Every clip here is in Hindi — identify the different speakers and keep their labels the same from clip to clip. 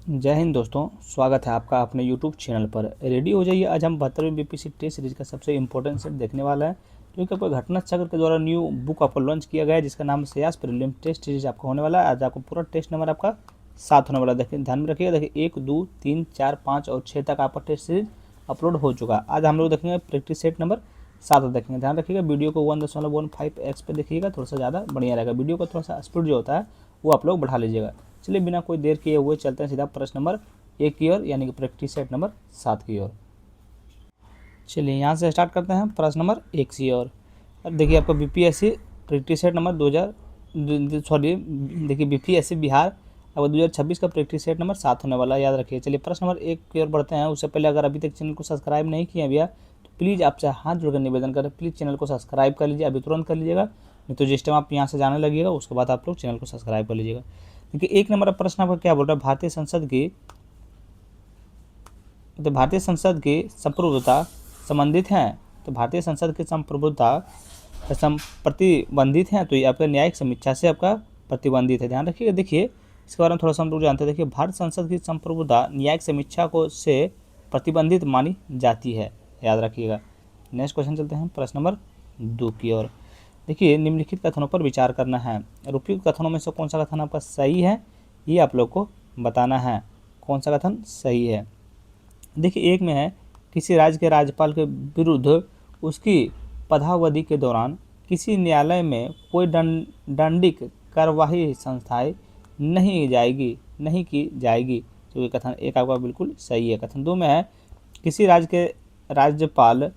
Speaker 1: जय हिंद दोस्तों, स्वागत है आपका अपने YouTube चैनल पर। रेडी हो जाइए, आज हम 72वीं बीपीएससी टेस्ट सीरीज का सबसे इंपॉर्टेंट सेट देखने वाला है, जो कि आपको घटना चक्र के द्वारा न्यू बुक आपको लॉन्च किया गया है, जिसका नाम सियास प्रीलिम टेस्ट सीरीज आपका होने वाला है। आज आपको पूरा टेस्ट नंबर आपका 7 होने वाला है। देखिए, ध्यान में रखिएगा। देखिए 1, 2, 3, 4, 5 और 6 तक आपका टेस्ट सीरीज अपलोड हो चुका है। आज हम लोग देखेंगे प्रैक्टिस सेट नंबर 7 देखेंगे। ध्यान रखिएगा, वीडियो को 1.15x पे देखिएगा, थोड़ा सा ज़्यादा बढ़िया रहेगा। वीडियो का थोड़ा सा स्पीड जो होता है वो आप लोग बढ़ा लीजिएगा। चलिए बिना कोई देर किए हुए चलते हैं सीधा प्रश्न नंबर 1 की ओर, यानी कि प्रैक्टिस सेट नंबर 7 की ओर। चलिए यहाँ से स्टार्ट करते हैं प्रश्न नंबर 1 की ओर। अब देखिए आपका बीपीएससी प्रैक्टिस सेट नंबर देखिए बीपीएससी बिहार अब 2026 का प्रैक्टिस सेट नंबर 7 होने वाला है, याद रखिए। चलिए प्रश्न नंबर 1 की ओर बढ़ते हैं। उससे पहले अगर अभी तक चैनल को सब्सक्राइब नहीं किए हैं भैया, तो प्लीज़ आपसे हाथ जोड़कर निवेदन करें, प्लीज़ चैनल को सब्सक्राइब कर लीजिए, अभी तुरंत कर लीजिएगा। नहीं तो जिस टाइम आप यहाँ से जाने लगिएगा उसके बाद आप लोग चैनल को सब्सक्राइब कर लीजिएगा। देखिए 1 नंबर प्रश्न आपका क्या बोल रहा है, भारतीय संसद की संप्रभुता संबंधित हैं। तो भारतीय संसद की संप्रभुता प्रतिबंधित हैं, तो ये आपका न्यायिक समीक्षा से आपका प्रतिबंधित है। ध्यान रखिएगा। देखिए इसके बारे में थोड़ा सा हम लोग जानते हैं। देखिए भारत संसद की संप्रभुता न्यायिक समीक्षा को से प्रतिबंधित मानी जाती है, याद रखिएगा। नेक्स्ट क्वेश्चन चलते हैं प्रश्न नंबर 2 की ओर। देखिए निम्नलिखित कथनों पर विचार करना है। उपयुक्त कथनों में से कौन सा कथन आपका सही है, ये आप लोग को बताना है। कौन सा कथन सही है। देखिए 1 में है, किसी राज्य के राज्यपाल के विरुद्ध उसकी पदावधि के दौरान किसी न्यायालय में कोई दंडिक कार्यवाही संस्थाएं नहीं की जाएगी। तो ये कथन 1 आपका बिल्कुल सही है। कथन 2 में है, किसी राज्य के राज्यपाल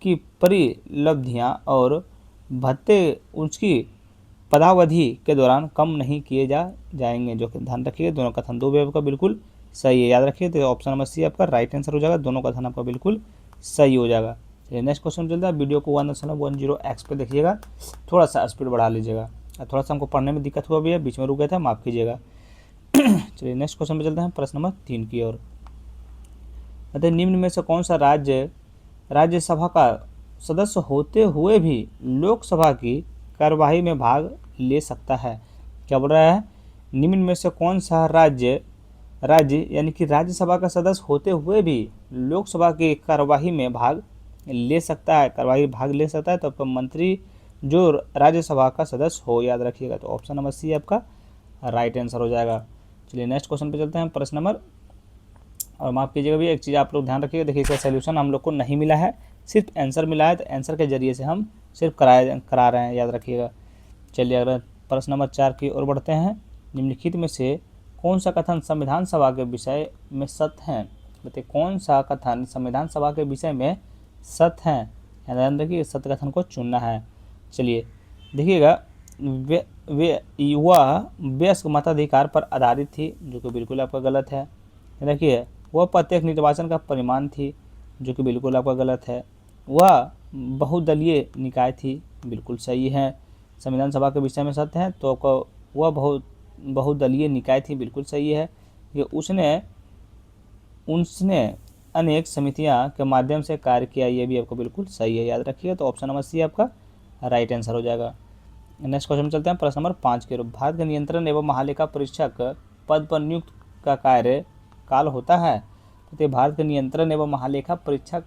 Speaker 1: की परिलब्धियां और भत्ते उसकी पदावधि के दौरान कम नहीं किए जाएंगे। जो ध्यान रखिए, दोनों कथन 2 भी आपका बिल्कुल सही है, याद रखिए। तो ऑप्शन नंबर सी आपका राइट आंसर हो जाएगा, दोनों कथन आपका बिल्कुल सही हो जाएगा। चलिए नेक्स्ट क्वेश्चन चलता है। वीडियो को 1.10x पे देखिएगा, थोड़ा सा स्पीड बढ़ा लीजिएगा। थोड़ा सा हमको पढ़ने में दिक्कत हुआ भी है, बीच में रुक गया था, माफ़ कीजिएगा। चलिए नेक्स्ट क्वेश्चन पे चलते हैं प्रश्न नंबर 3 की ओर। अतः निम्न में से कौन सा राज्यसभा का सदस्य होते हुए भी लोकसभा की कार्यवाही में भाग ले सकता है। क्या बोल रहा है, निम्न में से कौन सा राज्य यानी कि राज्यसभा का सदस्य होते हुए भी लोकसभा की कार्यवाही में भाग ले सकता है। तो आपका मंत्री जो राज्यसभा का सदस्य हो, याद रखिएगा। तो ऑप्शन नंबर सी आपका राइट आंसर हो जाएगा। चलिए नेक्स्ट क्वेश्चन पे चलते हैं प्रश्न नंबर, और माफ़ कीजिएगा भी एक चीज़ आप लोग ध्यान रखिएगा। देखिए इसका सोल्यूशन हम लोग को नहीं मिला है, सिर्फ आंसर मिला है, तो आंसर के जरिए से हम सिर्फ करा रहे हैं, याद रखिएगा। चलिए अगर प्रश्न नंबर 4 की ओर बढ़ते हैं। निम्नलिखित में से कौन सा कथन संविधान सभा के विषय में सत्य है। बताइए कौन सा कथन संविधान सभा के विषय में सत्य है। ध्यान रखिए, सत्य कथन को चुनना है। चलिए देखिएगा, वह वयस्क मताधिकार पर आधारित थी, जो कि बिल्कुल आपका गलत है। देखिए वह प्रत्येक निर्वाचन का परिणाम थी, जो कि बिल्कुल आपका गलत है। वह बहुदलीय निकाय थी, बिल्कुल सही है। संविधान सभा के विषय में सत्य है, तो आपका वह बहुदलीय निकाय थी, बिल्कुल सही है। कि उसने अनेक समितियां के माध्यम से कार्य किया, ये भी आपको बिल्कुल सही है, याद रखिएगा। तो ऑप्शन नंबर सी आपका राइट आंसर हो जाएगा। नेक्स्ट क्वेश्चन चलते हैं प्रश्न नंबर 5 के। भारत के नियंत्रण एवं महालेखा परीक्षक पद पर नियुक्त का कार्य काल होता है। तो भारत के नियंत्रण एवं महालेखा परीक्षक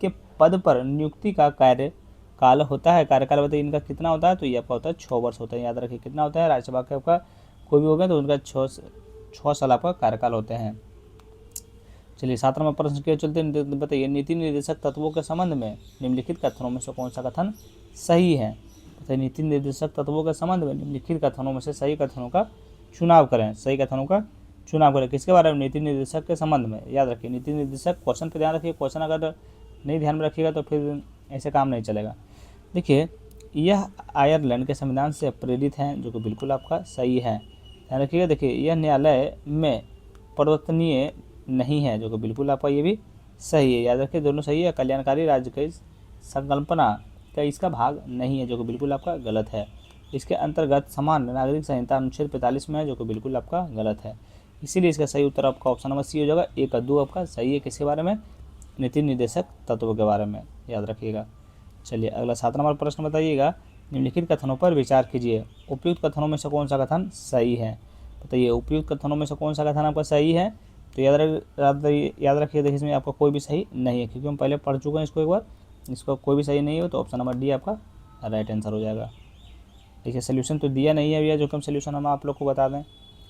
Speaker 1: के पद पर नियुक्ति का कार्य काल होता है। कार्यकाल बताइए इनका कितना होता है। तो ये आपका होता है 6 वर्ष होता है, याद रखिए। कितना होता है, राज्यसभा का आपका कोई भी हो गया तो उनका 6 साल आपका कार्यकाल होते हैं। चलिए 7 नंबर प्रश्न के चलते बताइए, नीति निर्देशक तत्वों के संबंध में निम्नलिखित कथनों में से कौन सा कथन सही है। बताइए नीति निर्देशक तत्वों के संबंध में निम्नलिखित कथनों में से सही कथनों का चुनाव करें। सही कथनों का चुनाव करें किसके बारे में, नीति निर्देशक के संबंध में, याद रखिए। नीति निर्देशक क्वेश्चन पर ध्यान रखिए, क्वेश्चन अगर नहीं ध्यान में रखिएगा तो फिर ऐसे काम नहीं चलेगा। देखिए यह आयरलैंड के संविधान से प्रेरित हैं, जो कि बिल्कुल आपका सही है, ध्यान रखिएगा। देखिए यह न्यायालय में परिवर्तनीय नहीं है, जो कि बिल्कुल आपका ये भी सही है, याद रखिए। दोनों सही है। कल्याणकारी राज्य की संकल्पना का इसका भाग नहीं है, जो कि बिल्कुल आपका गलत है। इसके अंतर्गत समान नागरिक संहिता अनुच्छेद 45 में है, जो कि बिल्कुल आपका गलत है। इसीलिए इसका सही उत्तर आपका ऑप्शन नंबर सी हो जाएगा। 1 और 2 आपका सही है। किसके बारे में, नीति निर्देशक तत्वों के बारे में, याद रखिएगा। चलिए अगला 7 नंबर प्रश्न बताइएगा, निम्नलिखित कथनों पर विचार कीजिए। उपयुक्त कथनों में से कौन सा कथन सही है। बताइए उपयुक्त कथनों में से कौन सा कथन आपका सही है। तो याद रखिए, देखिए इसमें आपका कोई भी सही नहीं है, क्योंकि हम पहले पढ़ चुके हैं इसको एक बार। इसका कोई भी सही नहीं हो तो ऑप्शन नंबर डी आपका राइट आंसर हो जाएगा। देखिए सोल्यूशन तो दिया नहीं है भैया, जो कि हम सोल्यूशन हम आप लोग को बता दें।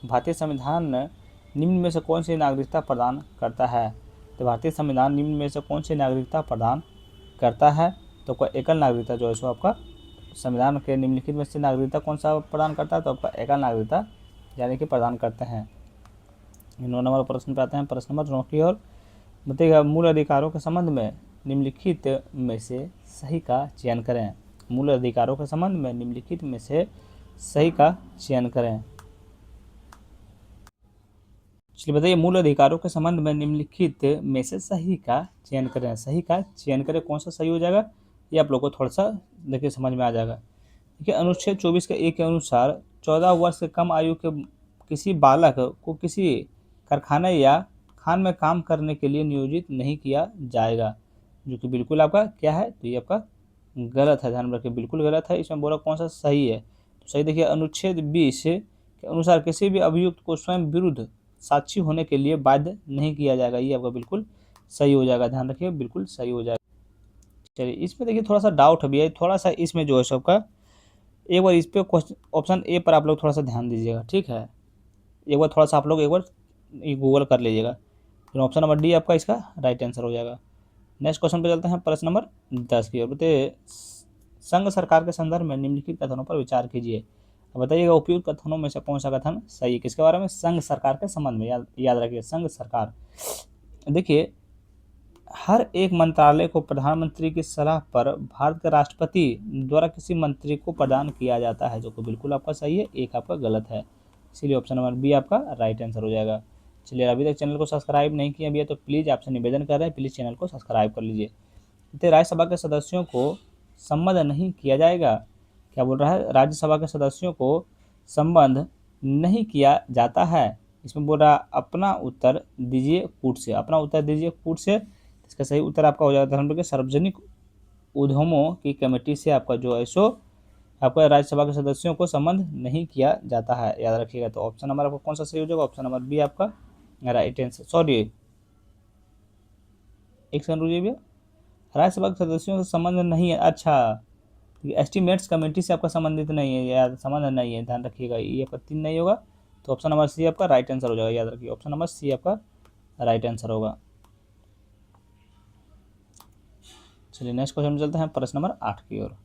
Speaker 1: भारतीय संविधान निम्न में से कौन सी नागरिकता प्रदान करता है। तो भारतीय संविधान निम्न में से कौन सी नागरिकता प्रदान करता है। तो आपका एकल नागरिकता जो है सो आपका संविधान के निम्नलिखित में से नागरिकता कौन सा प्रदान करता है। तो आपका एकल नागरिकता यानी कि प्रदान करते हैं। 9 नंबर प्रश्न पे आते हैं, प्रश्न नंबर 9 की ओर। बताइएगा मूल अधिकारों के संबंध में निम्नलिखित में से सही का चयन करें। मूल अधिकारों के संबंध में निम्नलिखित में से सही का चयन करें। चलिए बताइए मूल अधिकारों के संबंध में निम्नलिखित में से सही का चयन करें। सही का चयन करें, कौन सा सही हो जाएगा ये आप लोग को थोड़ा सा देखिए समझ में आ जाएगा। देखिए अनुच्छेद 24 के एक के अनुसार 14 वर्ष से कम आयु के किसी बालक को किसी कारखाने या खान में काम करने के लिए नियोजित नहीं किया जाएगा, जो कि बिल्कुल आपका क्या है। तो ये आपका गलत है, ध्यान रखिए बिल्कुल गलत है। इसमें बोला कौन सा सही है। तो सही देखिए अनुच्छेद 20 के अनुसार किसी भी अभियुक्त को स्वयं विरुद्ध साक्षी होने के लिए बाध्य नहीं किया जाएगा, ये आपका बिल्कुल सही हो जाएगा। ध्यान रखिए बिल्कुल सही हो जाएगा। चलिए इसमें देखिए थोड़ा सा डाउट है भैया, थोड़ा सा इसमें जो है सबका एक बार इस पे क्वेश्चन ऑप्शन ए पर आप लोग थोड़ा सा ध्यान दीजिएगा, ठीक है। एक बार थोड़ा सा आप लोग एक बार गूगल कर लीजिएगा, फिर ऑप्शन नंबर डी आपका इसका राइट आंसर हो जाएगा। नेक्स्ट क्वेश्चन पे चलते हैं, प्रश्न नंबर 10 की ओर। बताइए संघ सरकार के संदर्भ में निम्नलिखित कथनों पर विचार कीजिए। अब बताइएगा उपयुक्त कथनों में से कौन सा कथन सही है, किसके बारे में। संघ सरकार के संबंध में, याद रखिए संघ सरकार। देखिए हर एक मंत्रालय को प्रधानमंत्री की सलाह पर भारत के राष्ट्रपति द्वारा किसी मंत्री को प्रदान किया जाता है, जो कि बिल्कुल आपका सही है, एक आपका गलत है। इसीलिए ऑप्शन नंबर बी आपका राइट आंसर हो जाएगा। चलिए अभी तक चैनल को सब्सक्राइब नहीं किया भैया तो प्लीज़ आपसे निवेदन कर रहे हैं, प्लीज़ चैनल को सब्सक्राइब कर लीजिए। तो राज्यसभा के सदस्यों को संबद्ध नहीं किया जाएगा। क्या बोल रहा है, राज्यसभा के सदस्यों को संबद्ध नहीं किया जाता है। इसमें बोल रहा अपना उत्तर दीजिए कूट से, अपना उत्तर दीजिए कूट से। इसका सही उत्तर आपका हो जाएगा धर्म के सार्वजनिक उद्यमों की कमेटी से आपका जो है सो आपका राज्यसभा के सदस्यों को संबद्ध नहीं किया जाता है, याद रखिएगा। तो ऑप्शन नंबर आपका कौन सा सही हो जाएगा, ऑप्शन नंबर बी आपका राइट आंसर। सॉरी एक सेकंड रुकिए भैया, राज्यसभा के सदस्यों से संबंध नहीं है, अच्छा एस्टिमेट्स कमेटी से आपका संबंधित नहीं है, याद संबंध नहीं है, ध्यान रखिएगा ये आपका 3 नहीं होगा। तो ऑप्शन नंबर सी आपका राइट आंसर हो जाएगा, याद रखिए ऑप्शन नंबर सी आपका राइट आंसर होगा। चलिए नेक्स्ट क्वेश्चन में चलते हैं, प्रश्न नंबर 8 की ओर।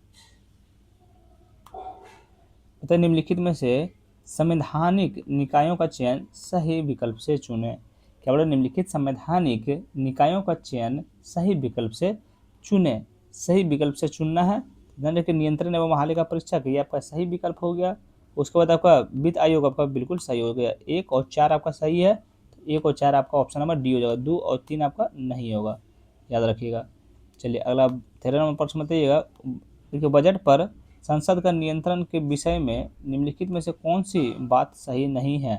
Speaker 1: बताइए निम्नलिखित में से संवैधानिक निकायों का चयन सही विकल्प से चुनें। क्या बोला, निम्नलिखित संवैधानिक निकायों का चयन सही विकल्प से चुनें। सही विकल्प से चुनना है, ध्यान रखिए नियंत्रण एवं महालेखा परीक्षक ये आपका सही विकल्प हो गया। उसके बाद आपका वित्त आयोग आपका बिल्कुल सही हो गया, 1 और 4 आपका सही है। तो 1 और 4 आपका ऑप्शन नंबर डी हो जाएगा, 2 और 3 आपका नहीं होगा, याद रखिएगा। चलिए अगला 13 नंबर प्रश्न बताइएगा। देखिए बजट पर संसद का नियंत्रण के विषय में निम्नलिखित में से कौन सी बात सही नहीं है।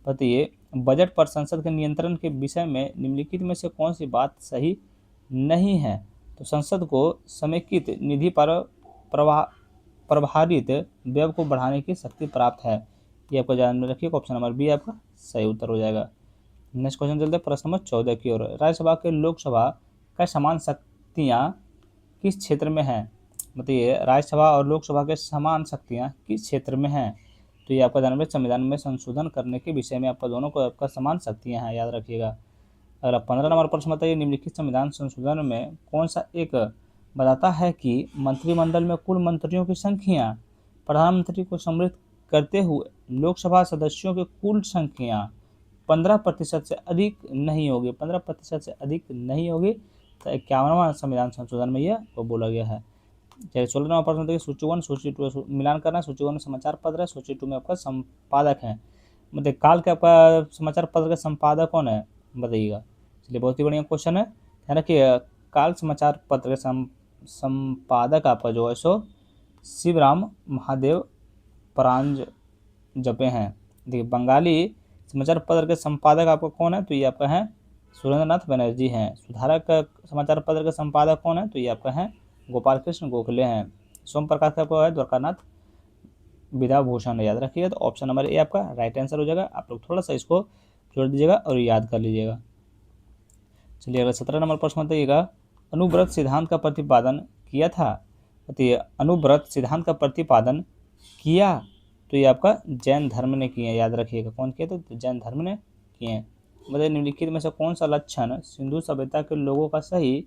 Speaker 1: बताइए बजट पर संसद के नियंत्रण के विषय में निम्नलिखित में से कौन सी बात सही नहीं है। तो संसद को समेकित निधि पर प्रभारित व्यय को बढ़ाने की शक्ति प्राप्त है, ये आपको ध्यान में रखिए, ऑप्शन नंबर बी आपका सही उत्तर हो जाएगा। नेक्स्ट क्वेश्चन चलते हैं प्रश्न नंबर 14 की ओर। राज्यसभा के लोकसभा का समान शक्तियाँ किस क्षेत्र में हैं। बताइए राज्यसभा और लोकसभा के समान शक्तियाँ किस क्षेत्र में हैं। तो ये आपका ध्यान में संविधान में संशोधन करने के विषय में आपका दोनों को आपका समान शक्तियाँ हैं, याद रखिएगा। अगला 15 नंबर प्रश्न बताइए निम्नलिखित संविधान संशोधन में कौन सा एक बताता है कि मंत्रिमंडल में कुल मंत्रियों की संख्या प्रधानमंत्री को सम्मिलित करते हुए लोकसभा सदस्यों की कुल संख्या 15% से अधिक नहीं होगी, 15% से अधिक नहीं होगी। तो 51वां संविधान संशोधन में यह वो बोला गया है। चलिए 16 नंबर प्रश्न देखिए सूची 1 सूची 2 मिलान करना। सूची 1 में समाचार पत्र है, सूची 2 में आपका संपादक है। मतलब काल के आपका समाचार पत्र का संपादक कौन है बताइएगा। चलिए बहुत ही बढ़िया क्वेश्चन है, ध्यान रखिए काल समाचार पत्र के संपादक आपका जो है सो शिवराम महादेव परांजपे हैं। देखिए बंगाली समाचार पत्र के संपादक आपका कौन है, तो ये आपका है सुरेंद्रनाथ बनर्जी हैं। सुधारक का समाचार पत्र के संपादक कौन है, तो ये आपका है गोपाल कृष्ण गोखले हैं। सोम प्रकाश का आपका है द्वारकानाथ विद्याभूषण याद रखिएगा। तो ऑप्शन नंबर ए आपका राइट आंसर हो जाएगा। आप लोग थोड़ा सा इसको जोड़ दीजिएगा और याद कर लीजिएगा। चलिए अगला 17 नंबर प्रश्न बताइएगा, अनुव्रत सिद्धांत का प्रतिपादन किया था। बताइए अनुव्रत सिद्धांत का प्रतिपादन किया, तो ये आपका जैन धर्म ने किए, याद रखिएगा। कौन किए? तो जैन धर्म ने किए हैं। बताइए निम्नलिखित में से कौन सा लक्षण सिंधु सभ्यता के लोगों का सही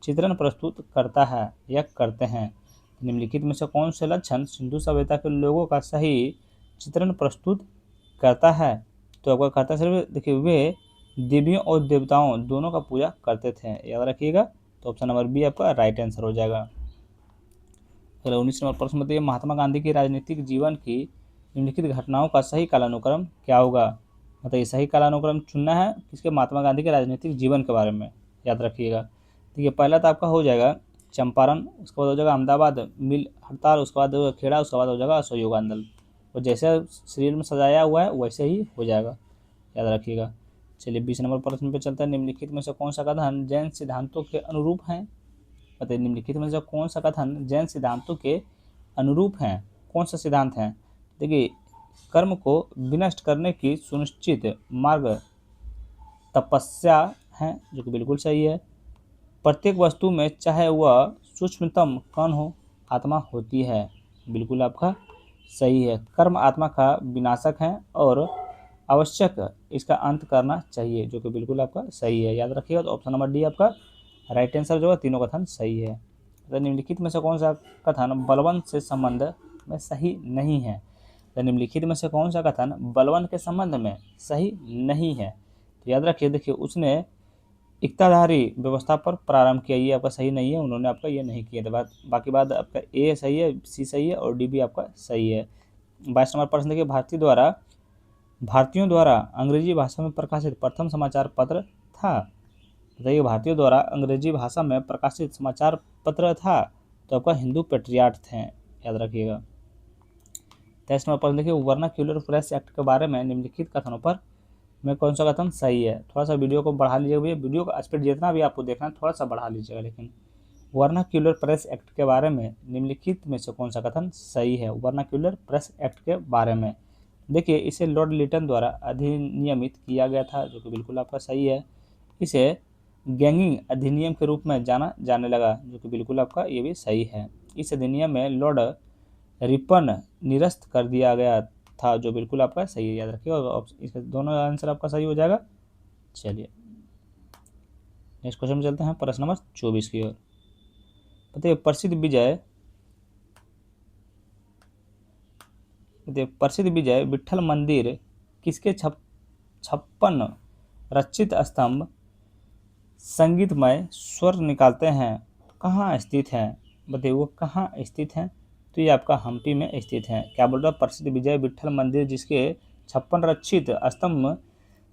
Speaker 1: चित्रण प्रस्तुत करता है या करते हैं? निम्नलिखित में से कौन से लक्षण सिंधु सभ्यता के लोगों का सही चित्रण प्रस्तुत करता है? तो आपका करता सिर्फ देखिए, वे देवियों और देवताओं दोनों का पूजा करते थे, याद रखिएगा। तो ऑप्शन नंबर बी आपका राइट आंसर हो जाएगा। चलो 19 नंबर प्रश्न बताइए, महात्मा गांधी के राजनीतिक जीवन की निम्नलिखित घटनाओं का सही कालानुक्रम क्या होगा? बताइए सही कालानुक्रम चुनना है किसके? महात्मा गांधी के राजनीतिक जीवन के बारे में, याद रखिएगा। देखिए पहला तो आपका हो जाएगा चंपारण, उसके बाद हो जाएगा अहमदाबाद मिल हड़ताल, उसके बाद खेड़ा, उसके बाद हो जाएगा असहयोग आंदोलन। और जैसे सीरियल में सजाया हुआ है वैसे ही हो जाएगा, याद रखिएगा। चलिए 20 नंबर प्रश्न पे चलता है, निम्नलिखित में से कौन सा कथन जैन सिद्धांतों के अनुरूप है? बताइए निम्नलिखित में से कौन सा कथन जैन सिद्धांतों के अनुरूप हैं? कौन सा सिद्धांत है? देखिए कर्म को विनष्ट करने की सुनिश्चित मार्ग तपस्या है, जो कि बिल्कुल सही है। प्रत्येक वस्तु में चाहे वह सूक्ष्मतम कण हो, आत्मा होती है, बिल्कुल आपका सही है। कर्म आत्मा का विनाशक है और आवश्यक इसका अंत करना चाहिए, जो कि बिल्कुल आपका सही है, याद रखिएगा। तो ऑप्शन नंबर डी आपका राइट आंसर जो है, तीनों कथन सही है। तो निम्नलिखित में से कौन सा कथन बलवन से संबंध में सही नहीं है? तो निम्नलिखित में से कौन सा कथन बलवन के संबंध में सही नहीं है? तो याद रखिए, देखिए उसने इक्ताधारी व्यवस्था पर प्रारंभ किया, ये आपका सही नहीं है, उन्होंने आपका ये नहीं किया था। बाकी बात आपका ए सही है, सी सही है और डी भी आपका सही है। 22 नंबर प्रश्न देखिए, भारतीयों द्वारा अंग्रेजी भाषा में प्रकाशित प्रथम समाचार पत्र था। बताइए भारतीयों द्वारा अंग्रेजी भाषा में प्रकाशित समाचार पत्र था, तो आपका हिंदू पेट्रियाट थे, याद रखिएगा। 23 नंबर प्रश्न देखिए, वर्नाक्यूलर प्रेस एक्ट के बारे में निम्नलिखित कथनों पर में कौन सा कथन सही है? थोड़ा सा वीडियो को बढ़ा लीजिएगा भैया, वीडियो का स्पीड जितना भी आपको देखना है थोड़ा सा बढ़ा लीजिएगा। लेकिन वर्नाक्यूलर प्रेस एक्ट के बारे में निम्नलिखित में से कौन सा कथन सही है? वर्नाक्यूलर प्रेस एक्ट के बारे में देखिए, इसे लॉर्ड लिटन द्वारा अधिनियमित किया गया था, जो कि बिल्कुल आपका सही है। इसे गैंगिंग अधिनियम के रूप में जाना जाने लगा, जो कि बिल्कुल आपका ये भी सही है। इस अधिनियम में लॉर्ड रिपन निरस्त कर दिया गया था, जो बिल्कुल आपका सही है, याद रखिएगा। इसका दोनों आंसर आपका सही हो जाएगा। चलिए नेक्स्ट क्वेश्चन में चलते हैं, प्रश्न नंबर 24 की ओर। बताइए प्रसिद्ध विजय विट्ठल मंदिर किसके 56 रचित स्तंभ संगीतमय स्वर निकालते हैं कहाँ स्थित है? बताइए वो कहाँ स्थित है? तो ये आपका हम्पी में स्थित है। क्या बोल रहा है? प्रसिद्ध विजय विट्ठल मंदिर जिसके 56 रचित स्तंभ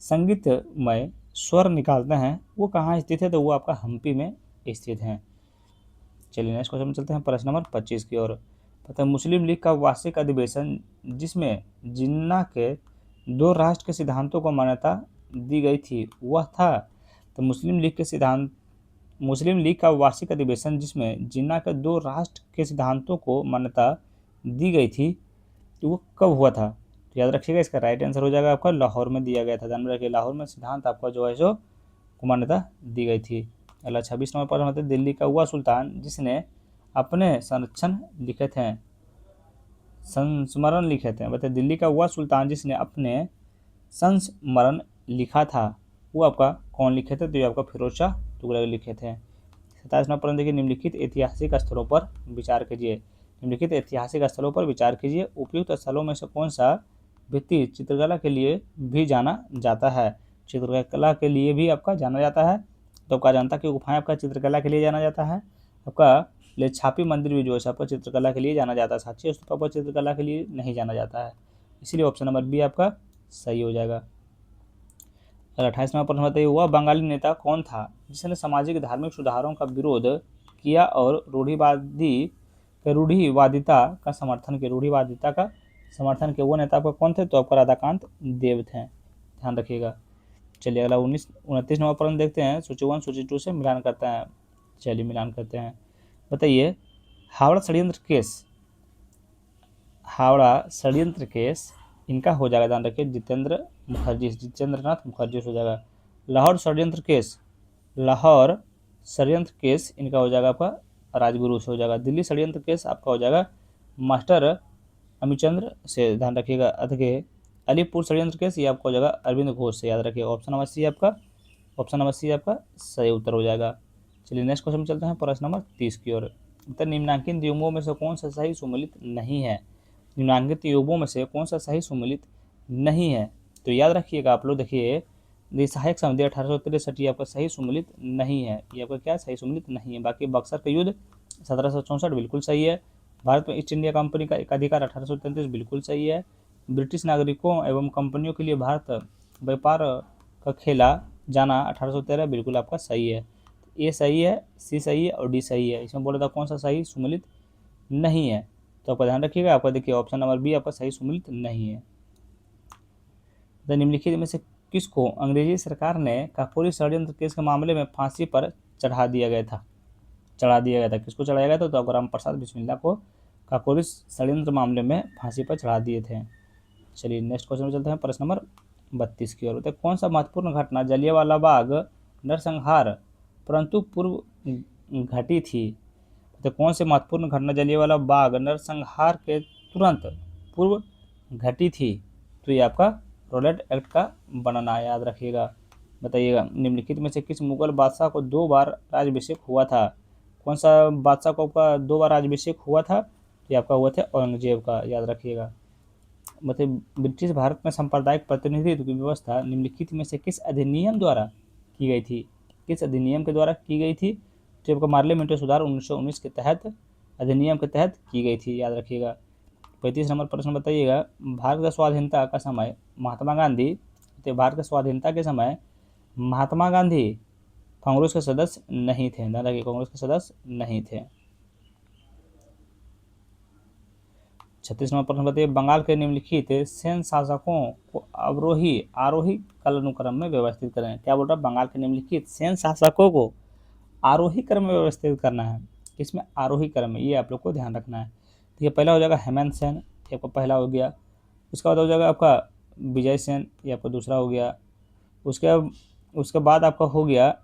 Speaker 1: संगीतमय स्वर निकालते हैं वो कहाँ स्थित है? तो वो आपका हम्पी में स्थित है। चलिए नेक्स्ट क्वेश्चन में चलते हैं, प्रश्न नंबर 25 की ओर। पता है मुस्लिम लीग का वार्षिक अधिवेशन जिसमें जिन्ना के 2 राष्ट्र के सिद्धांतों को मान्यता दी गई थी वह था? तो मुस्लिम लीग का वार्षिक अधिवेशन जिसमें जिन्ना के 2 राष्ट्र के सिद्धांतों को मान्यता दी गई थी, तो वो कब हुआ था? तो याद रखिएगा, इसका राइट आंसर हो जाएगा आपका लाहौर में दिया गया था। ध्यान रखिए, लाहौर में सिद्धांत आपका जो है सो को मान्यता दी गई थी। अगला 26 नंबर पर होते दिल्ली का वह सुल्तान जिसने अपने संस्मरण लिखे थे। बताइए दिल्ली का वह सुल्तान जिसने अपने संस्मरण लिखा था वो आपका कौन लिखे थे? तो ये आपका फिरोज शाह तुगलक लिखे थे। 27 नंबर पर देखिए, निम्नलिखित ऐतिहासिक स्थलों पर विचार कीजिए। निम्नलिखित ऐतिहासिक स्थलों पर विचार कीजिए, उपयुक्त स्थलों में से कौन सा भित्ति चित्रकला के लिए भी जाना जाता है? चित्रकला के लिए भी आपका जाना जाता है। तो आपका जनता की गुफाएं आपका चित्रकला के लिए जाना जाता है। आपका लेछापी मंदिर भी जो है आपका चित्रकला के लिए जाना जाता है। सांची स्तूप आपका चित्रकला के लिए नहीं जाना जाता है, इसीलिए ऑप्शन नंबर बी आपका सही हो जाएगा। और 28 नंबर प्रश्न बताइए, वह बंगाली नेता कौन था जिसने सामाजिक धार्मिक सुधारों का विरोध किया और रूढ़िवादिता का समर्थन किया? वो नेता आपका कौन थे? तो आपका राधाकांत देव थे, ध्यान रखिएगा। चलिए अगला 29 नंबर प्रश्न देखते हैं, सूची 1 सूची 2 से मिलान करते हैं। चलिए मिलान करते हैं। बताइए हावड़ा षड्यंत्र केस, इनका हो जाएगा, ध्यान रखिए, जितेंद्रनाथ मुखर्जी से हो जाएगा। लाहौर षड्यंत्र केस, लाहौर षड्यंत्र केस इनका हो जाएगा आपका राजगुरु से हो जाएगा। दिल्ली षड्यंत्र केस आपका हो जाएगा मास्टर अमीचंद्र से, ध्यान रखिएगा। देखिए अलीपुर षड्यंत्र केस ये आपका हो जाएगा अरविंद घोष से, याद रखिएगा। ऑप्शन नंबर सी आपका, ऑप्शन नंबर सी आपका सही उत्तर हो जाएगा। चलिए नेक्स्ट क्वेश्चन में चलते हैं, प्रश्न नंबर 30 की ओर। उत्तर निम्नांकित युग्मों में से कौन सा सही सुमेलित नहीं है? निम्नांकित युग्मों में से कौन सा सही सुमेलित नहीं है? तो याद रखिएगा आप लोग, देखिए सहायक संधि 1863 ये आपका सही सुमेलित नहीं है, ये आपका क्या सही सुमेलित नहीं है। बाकी बक्सर का युद्ध 1764 बिल्कुल सही है। भारत में ईस्ट इंडिया कंपनी का एकाधिकार 1833 बिल्कुल सही है। ब्रिटिश नागरिकों एवं कंपनियों के लिए भारत व्यापार का खेला जाना 1813 बिल्कुल आपका सही है। ए सही है, सी सही है और डी सही है। इसमें बोला था कौन सा सही सुमेलित नहीं है, तो आपका ध्यान रखिएगा। आपका देखिए ऑप्शन नंबर बी आपका सही सुमेलित नहीं है। निम्नलिखित में से किसको अंग्रेजी सरकार ने काकोरी षड्यंत्र केस के मामले में फांसी पर चढ़ा दिया गया था? किसको चढ़ाया गया था? तो राम प्रसाद बिस्मिल्ला को काकोरी षड्यंत्र मामले में फांसी पर चढ़ा दिए थे। चलिए नेक्स्ट क्वेश्चन में चलते हैं, प्रश्न नंबर 32 की ओर। तो कौन सा महत्वपूर्ण घटना जलियांवाला बाग नरसंहार परंतु पूर्व घटी थी? तो कौन सी महत्वपूर्ण घटना जलियांवाला बाग नरसंहार के तुरंत पूर्व घटी थी? तो ये आपका रॉलेट एक्ट का बनना, याद रखिएगा। बताइएगा निम्नलिखित में से किस मुगल बादशाह को 2 बार राज्याभिषेक हुआ था? कौन सा बादशाह को आपका 2 बार राज्याभिषेक हुआ था? तो ये आपका हुआ था औरंगजेब का, याद रखिएगा। मतलब ब्रिटिश भारत में सांप्रदायिक प्रतिनिधित्व की व्यवस्था निम्नलिखित में से किस अधिनियम द्वारा की गई थी? किस अधिनियम के द्वारा की गई थी? तो आपका पार्लियामेंट्री सुधार 1919 के तहत, अधिनियम के तहत की गई थी, याद रखिएगा। 35 नंबर प्रश्न बताइएगा, भारत का स्वाधीनता का समय महात्मा गांधी, तो भारत की स्वाधीनता के समय महात्मा गांधी कांग्रेस के सदस्य नहीं थे, ध्यान रखिए, कांग्रेस के सदस्य नहीं थे। 36 नंबर प्रश्न बताइए, बंगाल के निम्नलिखित सेन शासकों को अवरोही आरोही कालानुक्रम में व्यवस्थित करें। क्या बोल रहा है? बंगाल के निम्नलिखित सेन शासकों को आरोही क्रम में व्यवस्थित करना है। इसमें आरोही क्रम में, ये आप लोग को ध्यान रखना है। तो ये पहला हो जाएगा हेमंत सेन, ये आपका पहला हो गया। उसके बाद हो जाएगा आपका विजय सेन, ये आपका दूसरा हो गया। उसके बाद आपका हो गया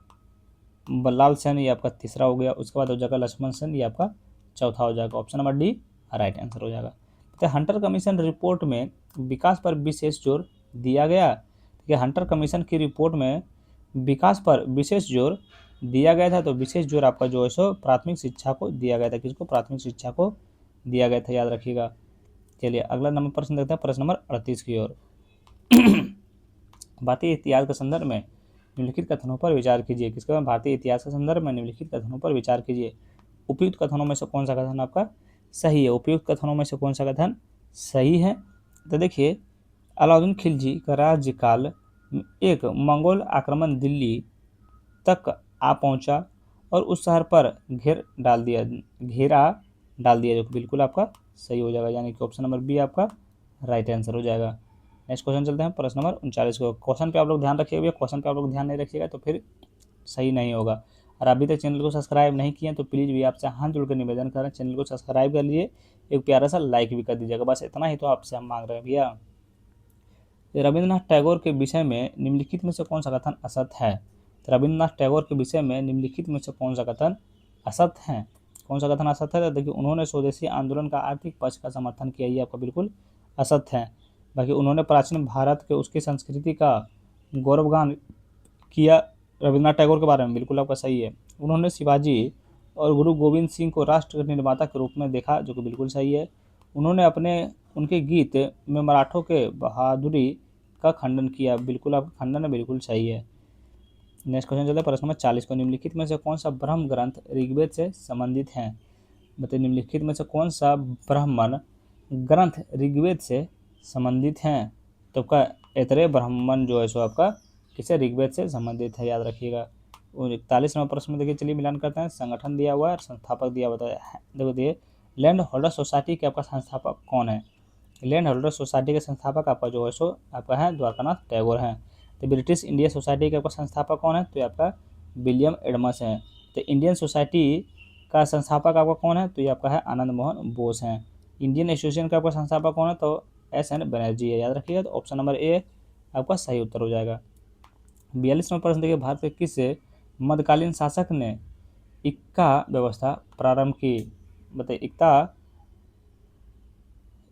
Speaker 1: बल्लाल सेन, ये आपका तीसरा हो गया। उसके बाद हो जाएगा लक्ष्मण सेन, ये आपका चौथा हो जाएगा। Option number D right answer हो जाएगा। तो हंटर कमीशन रिपोर्ट में विकास पर विशेष जोर दिया गया। तो हंटर कमीशन की रिपोर्ट में विकास पर विशेष जोर दिया गया था। तो विशेष जोर आपका जो है सो प्राथमिक शिक्षा को दिया गया था। किसको? प्राथमिक शिक्षा को दिया गया था, याद रखिएगा। चलिए अगला नंबर प्रश्न देखते हैं, प्रश्न नंबर 38 की ओर। भारतीय इतिहास के संदर्भ में निम्नलिखित कथनों पर विचार कीजिए। किसके बाद? भारतीय इतिहास के संदर्भ में निम्नलिखित कथनों पर विचार कीजिए। उपयुक्त कथनों में से कौन सा कथन आपका सही है? उपयुक्त कथनों में से कौन सा कथन सही है? तो देखिए, अलाउद्दीन खिलजी का राज्यकाल में एक मंगोल आक्रमण दिल्ली तक आ पहुंचा और उस शहर पर घेरा डाल दिया, जो कि बिल्कुल आपका सही हो जाएगा, यानी कि ऑप्शन नंबर बी आपका राइट आंसर हो जाएगा। नेक्स्ट क्वेश्चन चलते हैं, प्रश्न नंबर 39 को। क्वेश्चन पे आप लोग ध्यान रखिएगा, क्वेश्चन पे आप लोग ध्यान नहीं रखिएगा तो फिर सही नहीं होगा। और अभी तक चैनल को सब्सक्राइब नहीं किए तो प्लीज़ भी आपसे हाथ जोड़कर निवेदन करें, चैनल को सब्सक्राइब कर लीजिए, एक प्यारा सा लाइक भी कर दीजिएगा। बस इतना ही तो आपसे हम मांग रहे हैं भैया। रविंद्रनाथ टैगोर के विषय में निम्नलिखित में से कौन सा कथन असत्य है? तो रविंद्रनाथ टैगोर के विषय में निम्नलिखित में से कौन सा कथन असत्य है? कौन सा कथन असत्य है? देखिए, उन्होंने स्वदेशी आंदोलन का आर्थिक पक्ष का समर्थन किया, ये आपका बिल्कुल असत्य है। बाकी उन्होंने प्राचीन भारत के उसकी संस्कृति का गौरवगान किया रविंद्रनाथ टैगोर के बारे में, बिल्कुल आपका सही है। उन्होंने शिवाजी और गुरु गोविंद सिंह को राष्ट्र निर्माता के रूप में देखा, जो कि बिल्कुल सही है। उन्होंने उनके गीत में मराठों के बहादुरी का खंडन किया, बिल्कुल आपका खंडन है, बिल्कुल सही है। नेक्स्ट क्वेश्चन चलते हैं, प्रश्न नंबर 40 को। निम्नलिखित में से कौन सा ब्रह्म ग्रंथ ऋग्वेद से संबंधित है? बताइए, निम्नलिखित में से कौन सा ब्राह्मण ग्रंथ ऋग्वेद से संबंधित हैं? तो आपका ऐतरेय ब्राह्मण जो है सो आपका किसे ऋग्वेद से संबंधित है, याद रखिएगा। 41 नंबर प्रश्न में देखिए, चलिए मिलान करते हैं। संगठन दिया हुआ है और संस्थापक दिया हुआ है। देखो दिए, लैंड होल्डर सोसाइटी के आपका संस्थापक कौन है? लैंड होल्डर सोसाइटी के संस्थापक आपका जो है सो आपका है द्वारकानाथ टैगोर हैं। तो ब्रिटिश इंडिया सोसाइटी के आपका संस्थापक कौन है? तो आपका विलियम एडम्स है। तो इंडियन सोसाइटी का संस्थापक आपका कौन है? तो ये आपका है आनंद मोहन बोस हैं। इंडियन एसोसिएशन का आपका संस्थापक कौन है, तो एस.एन. बनर्जी है, याद रखिएगा। तो ऑप्शन नंबर ए आपका सही उत्तर हो जाएगा। 42वां प्रश्न देखिए, भारत के किस मध्यकालीन शासक ने इक्का व्यवस्था प्रारंभ की? बताइए,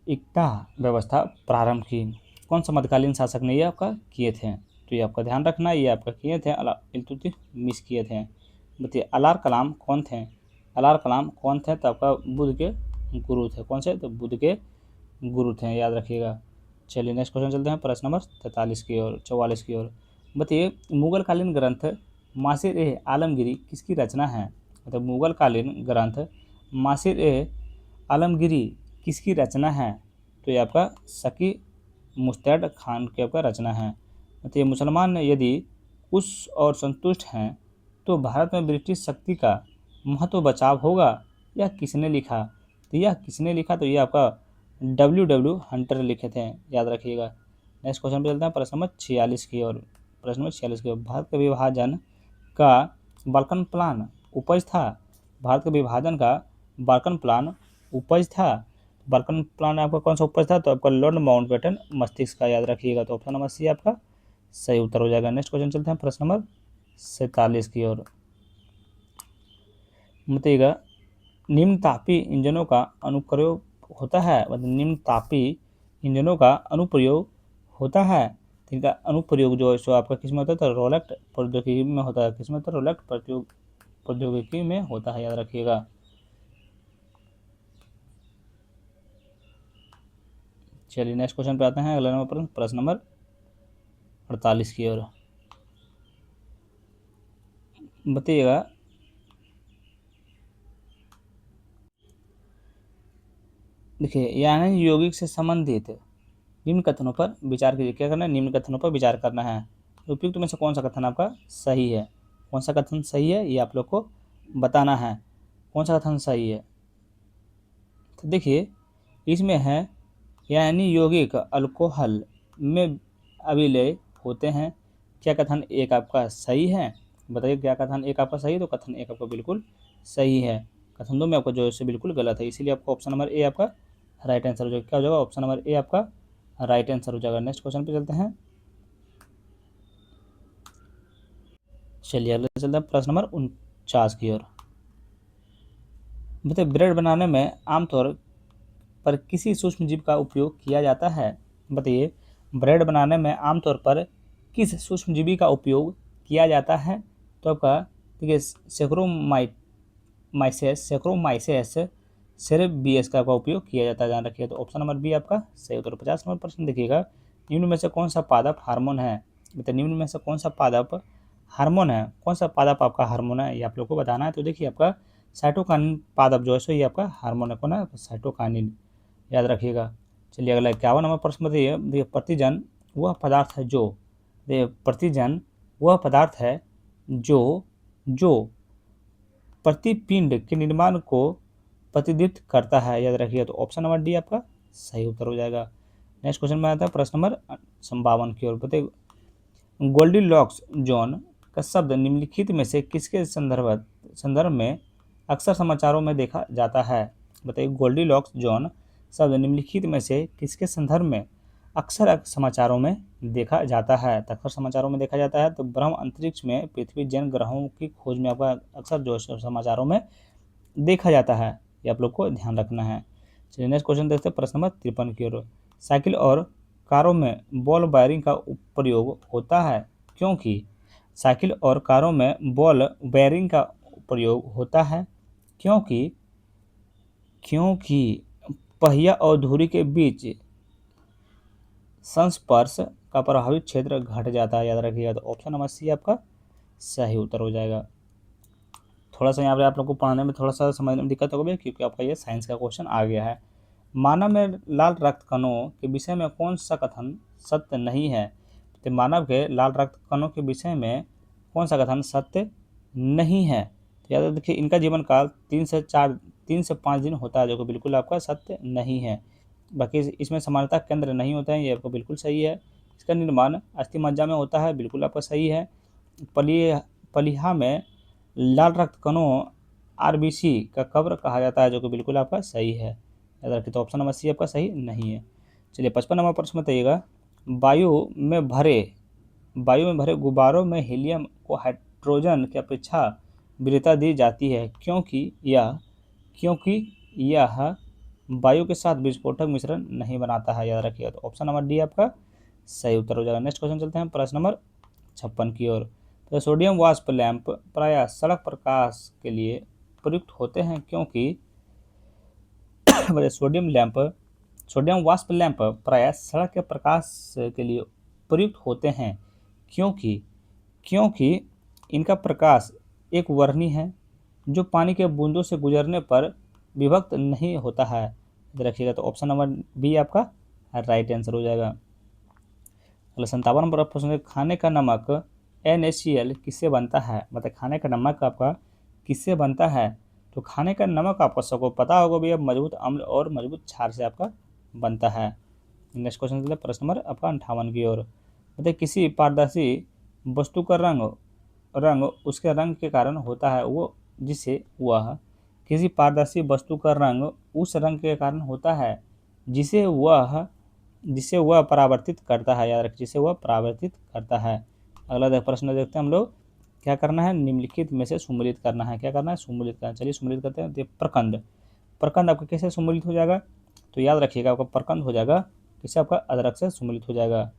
Speaker 1: इक्ता व्यवस्था प्रारंभ की, कौन सा मध्यकालीन शासक ने ये आपका किए थे? तो ये आपका ध्यान रखना, ये आपका किए थे इल्तुतमिश किए थे। बताइए, अलार कलाम कौन थे? अलार कलाम कौन थे? तो आपका बुद्ध के गुरु थे। कौन से? तो बुद्ध के गुरु थे, याद रखिएगा। चलिए नेक्स्ट क्वेश्चन चलते हैं, प्रश्न नंबर 43 की ओर, 44 की ओर। बताइए, मुगल कालीन ग्रंथ मासिर ए आलमगीरी किसकी रचना है? मतलब मुगल कालीन ग्रंथ मासिर ए आलमगीरी किसकी रचना है? तो ये आपका शकी मुस्तैद खान की आपका रचना है। तो ये मुसलमान यदि खुश और संतुष्ट हैं तो भारत में ब्रिटिश शक्ति का महत्व बचाव होगा, यह किसने लिखा? तो यह किसने लिखा? तो ये आपका W हंटर लिखे थे, याद रखिएगा। नेक्स्ट क्वेश्चन पे चलते हैं, प्रश्न नंबर 46 की ओर। प्रश्न नंबर 46 की ओर, भारत के विभाजन का बाल्कन प्लान उपज था? भारत के विभाजन का बाल्कन प्लान उपज था? बाल्कन प्लान आपका कौन सा उपज था? तो आपका लॉर्ड माउंटबेटन मस्तिष्क का, याद रखिएगा। तो ऑप्शन नंबर सी आपका सही उत्तर हो जाएगा। नेक्स्ट क्वेश्चन चलते हैं, प्रश्न नंबर 47 की ओर। बताइएगा, निम्न तापी इंजनों का अनुप्रयोग होता है? मतलब निम्न तापी इंजनों का अनुप्रयोग होता है, तो इनका अनुप्रयोग जो है सो आपका किस में होता है? तो रोलेक्ट प्रौद्योगिकी में होता है। किस में? तो रोलेक्ट प्रौद्योगिकी में होता है, याद रखिएगा। चलिए नेक्स्ट क्वेश्चन पे आते हैं, अगला नंबर प्रश्न नंबर 48 की ओर। बताइएगा, देखिए, यानी यौगिक से संबंधित निम्न कथनों पर विचार कीजिए। क्या करना है? निम्न कथनों पर विचार करना है। उपयुक्त में से कौन सा कथन आपका सही है? कौन सा कथन सही है, ये आप लोग को बताना है। कौन सा कथन सही है? तो देखिए, इसमें है यानी यौगिक अल्कोहल में अविलय होते हैं। क्या कथन एक आपका सही है? बताइए, क्या कथन एक आपका सही है? तो कथन एक आपका बिल्कुल सही है। कथन दो में आपका जो है बिल्कुल गलत है, इसीलिए आपका ऑप्शन नंबर ए आपका राइट आंसर हो जाएगा। क्या हो जाएगा? ऑप्शन नंबर ए आपका राइट आंसर हो जाएगा। नेक्स्ट क्वेश्चन पे चलते हैं। चलिए अगले चलते हैं, प्रश्न नंबर 49 की ओर। बताइए, ब्रेड बनाने में आमतौर पर किसी सूक्ष्म जीव का उपयोग किया जाता है? बताइए, ब्रेड बनाने में आमतौर पर किस सूक्ष्म जीवी का उपयोग किया जाता है? तो आपका देखिए, सेक्रोमाइसेस सेरेबियस का उपयोग किया जाता है, ध्यान रखिएगा। तो ऑप्शन नंबर बी आपका सही उत्तर। 50 नंबर प्रश्न देखिएगा, निम्न में से कौन सा पादप हार्मोन है? बताइए, निम्न में से कौन सा पादप हार्मोन है? कौन सा पादप आपका हार्मोन है, ये आप लोग को बताना है। तो देखिए, आपका साइटोकाइनिन पादप जो है सो ये आपका हार्मोन है। कौन है? साइटोकाइनिन, याद रखिएगा। चलिए अगला 51 नंबर प्रश्न बताइए, देखिए, प्रतिजन वह पदार्थ है जो, देखिए, प्रतिजन वह पदार्थ है जो प्रतिपिंड के निर्माण को प्रतिनिधित्व करता है, याद रखिएगा। तो ऑप्शन नंबर डी आपका सही उत्तर हो जाएगा। नेक्स्ट क्वेश्चन में आता है, प्रश्न नंबर 52 की ओर। बताइए, गोल्डीलॉक्स जोन का शब्द निम्नलिखित में से किसके संदर्भ में अक्सर समाचारों में देखा जाता है? बताइए, गोल्डीलॉक्स जोन शब्द निम्नलिखित में से किसके संदर्भ में अक्सर समाचारों में देखा जाता है? तो अक्सर समाचारों में देखा जाता है तो ब्रह्म अंतरिक्ष में पृथ्वी जैन ग्रहों की खोज में आपका अक्सर जो समाचारों में देखा जाता है, ये आप लोग को ध्यान रखना है। चलिए नेक्स्ट क्वेश्चन देखते हैं, प्रश्न नंबर 53 की ओर। साइकिल और कारों में बॉल बेयरिंग का प्रयोग होता है, क्योंकि साइकिल और कारों में बॉल बेयरिंग का प्रयोग होता है क्योंकि क्योंकि पहिया और धुरी के बीच संस्पर्श का प्रभावित क्षेत्र घट जाता है, याद रखिएगा। तो ऑप्शन नंबर सी आपका सही उत्तर हो जाएगा। थोड़ा सा यहाँ पर आप लोग को पढ़ने में थोड़ा सा समझने में दिक्कत होगी, क्योंकि आपका ये साइंस का क्वेश्चन आ गया है। मानव में लाल रक्त कणों के विषय में कौन सा कथन सत्य नहीं है? तो मानव के लाल रक्त कणों के विषय में कौन सा कथन सत्य नहीं है? तो याद रखिए, इनका जीवन काल 3 से 5 दिन होता है, जो कि बिल्कुल आपका सत्य नहीं है। बाकी इसमें समानता केंद्र नहीं होते हैं, ये आपको बिल्कुल सही है। इसका निर्माण अस्थि मज्जा में होता है, बिल्कुल आपका सही है। पलिहा में लाल रक्त कणों RBC का कब्र कहा जाता है, जो कि बिल्कुल आपका सही है। याद रखिए। तो ऑप्शन नंबर सी आपका सही नहीं है। चलिए 55 नंबर प्रश्न बताइएगा, वायु में भरे गुब्बारों में हीलियम को हाइड्रोजन की अपेक्षा वरीयता दी जाती है क्योंकि यह वायु के साथ विस्फोटक मिश्रण नहीं बनाता है। याद रखिएगा। तो ऑप्शन नंबर डी आपका सही उत्तर हो जाएगा। नेक्स्ट क्वेश्चन चलते हैं प्रश्न नंबर 56 की ओर। तो सोडियम वाष्प लैंप प्रायः सड़क प्रकाश के लिए प्रयुक्त होते हैं क्योंकि सोडियम वाष्प लैंप प्रायः सड़क के प्रकाश के लिए प्रयुक्त होते हैं क्योंकि इनका प्रकाश एक वर्णी है जो पानी के बूंदों से गुजरने पर विभक्त नहीं होता है। याद रखिएगा। तो ऑप्शन नंबर बी आपका राइट आंसर हो जाएगा। अगला 57 नंबर प्रश्न है, खाने का नमक NaCl किससे बनता है? मतलब खाने का नमक आपका किससे बनता है? तो खाने का नमक आपको सबको पता होगा भैया, मजबूत अम्ल और मजबूत क्षार से आपका बनता है। नेक्स्ट क्वेश्चन चलते हैं प्रश्न नंबर आपका 58 की ओर। मतलब किसी पारदर्शी वस्तु का रंग उसके रंग के कारण होता है किसी पारदर्शी वस्तु का रंग उस रंग के कारण होता है जिसे वह परावर्तित करता है। याद रखिए, जिसे वह परावर्तित करता है। अगला प्रश्न देखते हैं हम लोग, क्या करना है? निम्नलिखित में से सुमेलित करना है। क्या करना है? सुमेलित करना। चलिए सुमेलित करते हैं। प्रकंद आपका कैसे सुमेलित हो जाएगा? तो याद रखिएगा, आपका प्रकंद हो जाएगा किससे? आपका अदरक से सुमेलित हो जाएगा।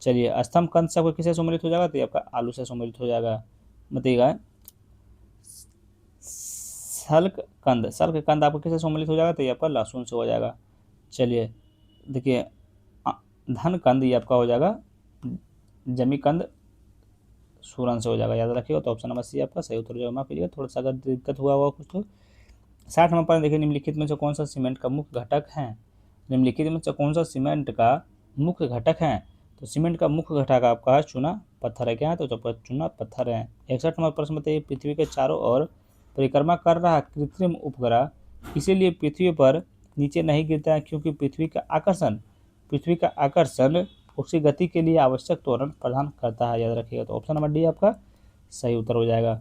Speaker 1: चलिए स्तंभ कंद से आपका किससे सुमेलित हो जाएगा? तो ये आपका आलू से सुमेलित हो जाएगा। बताइएगा सल्क कंद आपका किससे सम्मिलित हो जाएगा? तो ये आपका लहसुन से हो जाएगा। चलिए देखिए, धन कंद ये आपका हो जाएगा जमी कंद सूरन से हो जाएगा। याद रखिएगा। तो ऑप्शन नंबर सी आपका सही उत्तर हो जाएगा। माफ कीजिएगा, थोड़ा सा अगर दिक्कत हुआ हुआ कुछ तो 60 नंबर पर देखिए, निम्नलिखित में से कौन सा सीमेंट का मुख्य घटक है? निम्नलिखित में से कौन सा सीमेंट का मुख्य घटक है? तो सीमेंट का मुख्य घटक आपका चूना पत्थर है। क्या है? तो चूना पत्थर है। 61 नंबर प्रश्न बताइए, पृथ्वी के चारों ओर परिक्रमा कर रहा कृत्रिम उपग्रह इसीलिए पृथ्वी पर नीचे नहीं गिरता है क्योंकि पृथ्वी का आकर्षण उसकी गति के लिए आवश्यक त्वरण प्रदान करता है। याद रखिएगा। तो ऑप्शन नंबर डी आपका सही उत्तर हो जाएगा।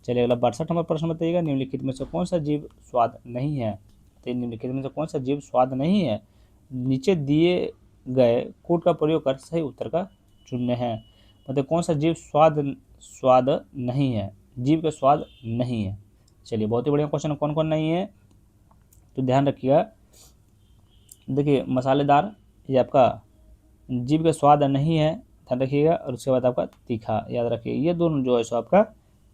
Speaker 1: चलिए अगला 62 नंबर प्रश्न बताइएगा, निम्नलिखित में से कौन सा जीव स्वाद नहीं है? तो निम्नलिखित में से कौन सा जीव स्वाद नहीं है? नीचे दिए गए कोड का प्रयोग कर सही उत्तर का चुनने हैं। मतलब कौन सा जीव स्वाद नहीं है? जीव का स्वाद नहीं है। चलिए बहुत ही बढ़िया क्वेश्चन, कौन कौन नहीं है तो ध्यान रखिएगा। देखिए मसालेदार ये आपका जीव का स्वाद नहीं है, ध्यान रखिएगा। और उसके बाद आपका तीखा, याद रखिए। ये दोनों जो है सो आपका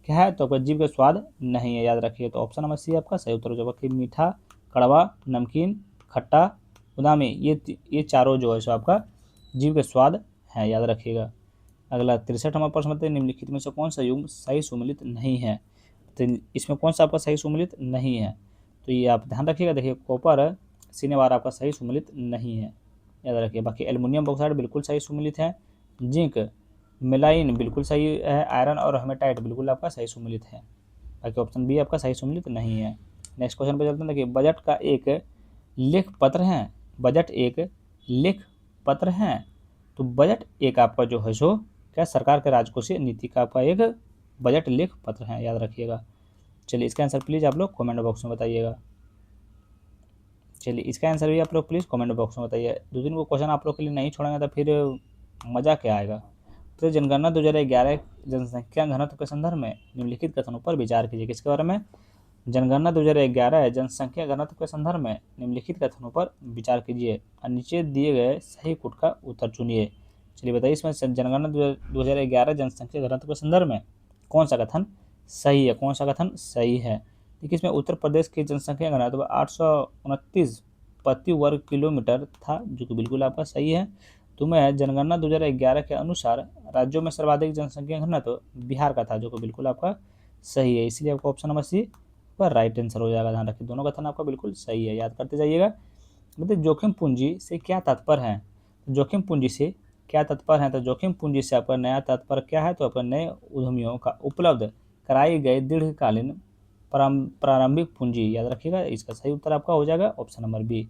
Speaker 1: क्या है? तो आपका जीव का स्वाद नहीं है। याद रखिए। तो ऑप्शन नंबर सी आपका सही उत्तर हो जाएगा कि मीठा, कड़वा, नमकीन, खट्टा, उदामी, ये चारों जो है सो आपका जीव का स्वाद है। याद रखिएगा। अगला 63 नंबर प्रश्न बताइए, निम्नलिखित में से कौन सा युग्म सही सुमेलित नहीं है? तो इसमें कौन सा आपका सही सुमेलित नहीं है? तो ये आप ध्यान रखिएगा। देखिए कॉपर सिनेवार आपका सही सुमेलित नहीं है। याद रखिए। बाकी एल्युमिनियम बॉक्साइड बिल्कुल सही सुमेलित है। जिंक मेलाइन बिल्कुल सही है। आयरन और हेमेटाइट बिल्कुल आपका सही सुमेलित है। बाकी ऑप्शन बी आपका सही सुमेलित नहीं है। नेक्स्ट क्वेश्चन पे चलते हैं। देखिए बजट एक लेख पत्र है। तो बजट एक आपका जो है सो क्या? सरकार के राजकोषीय नीति का आपका एक बजट लेख पत्र है। याद रखिएगा। चलिए इसका आंसर प्लीज़ आप लोग कमेंट बॉक्स में बताइएगा। चलिए इसका आंसर भी आप लोग प्लीज़ कमेंट बॉक्स में बताइए। 2-3 को क्वेश्चन आप लोग के लिए नहीं छोड़ेंगे तो फिर मज़ा क्या आएगा। तो जनगणना 2011 जनसंख्या घनत्व के संदर्भ में निम्नलिखित कथनों पर विचार कीजिए। किसके बारे में? जनगणना 2011 जनसंख्या घनत्व के संदर्भ में निम्नलिखित कथनों पर विचार कीजिए और नीचे दिए गए सही कोड का उत्तर चुनिए। चलिए बताइए, इसमें जनगणना 2011 जनसंख्या घनत्व के संदर्भ में कौन सा कथन सही है? कौन सा कथन सही है? देखिए इसमें उत्तर प्रदेश की जनसंख्या घनत्व 829 प्रति वर्ग किलोमीटर था, जो कि बिल्कुल आपका सही है। तो मैं जनगणना 2011 के अनुसार राज्यों में सर्वाधिक जनसंख्या घनत्व बिहार का था, जो कि बिल्कुल आपका सही है। इसलिए आपका ऑप्शन नंबर सी पर राइट आंसर हो जाएगा। ध्यान रखिए, दोनों कथन आपका बिल्कुल सही है, याद करते जाइएगा। मतलब जोखिम पूंजी से क्या तात्पर्य है? जोखिम पूंजी से क्या तात्पर्य है? तो जोखिम पूंजी से आपका नया तात्पर्य क्या है? तो आपका नए उद्यमियों का उपलब्ध कराई गई दीर्घकालीन प्रारंभिक पूंजी। याद रखिएगा। इसका सही उत्तर आपका हो जाएगा ऑप्शन नंबर बी।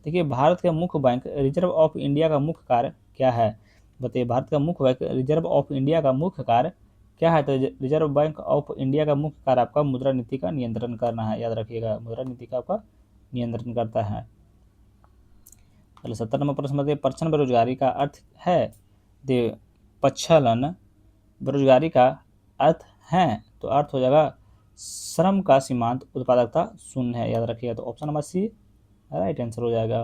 Speaker 1: देखिए भारत के मुख्य बैंक रिजर्व ऑफ इंडिया का मुख्य कार्य क्या है? बताइए भारत का मुख्य बैंक रिजर्व ऑफ इंडिया का मुख्य कार्य क्या है? तो रिजर्व बैंक ऑफ इंडिया का मुख्य कार्य आपका मुद्रा नीति का नियंत्रण करना है। याद रखिएगा, मुद्रा नीति का आपका नियंत्रण करता है। चलिए 70 नंबर प्रश्न बताइए, प्रच्छन्न बेरोजगारी का अर्थ है, दे प्रच्छन्न बेरोजगारी का अर्थ है, तो अर्थ हो जाएगा श्रम का सीमांत उत्पादकता शून्य है, याद रखिएगा। तो option number C right answer हो जाएगा।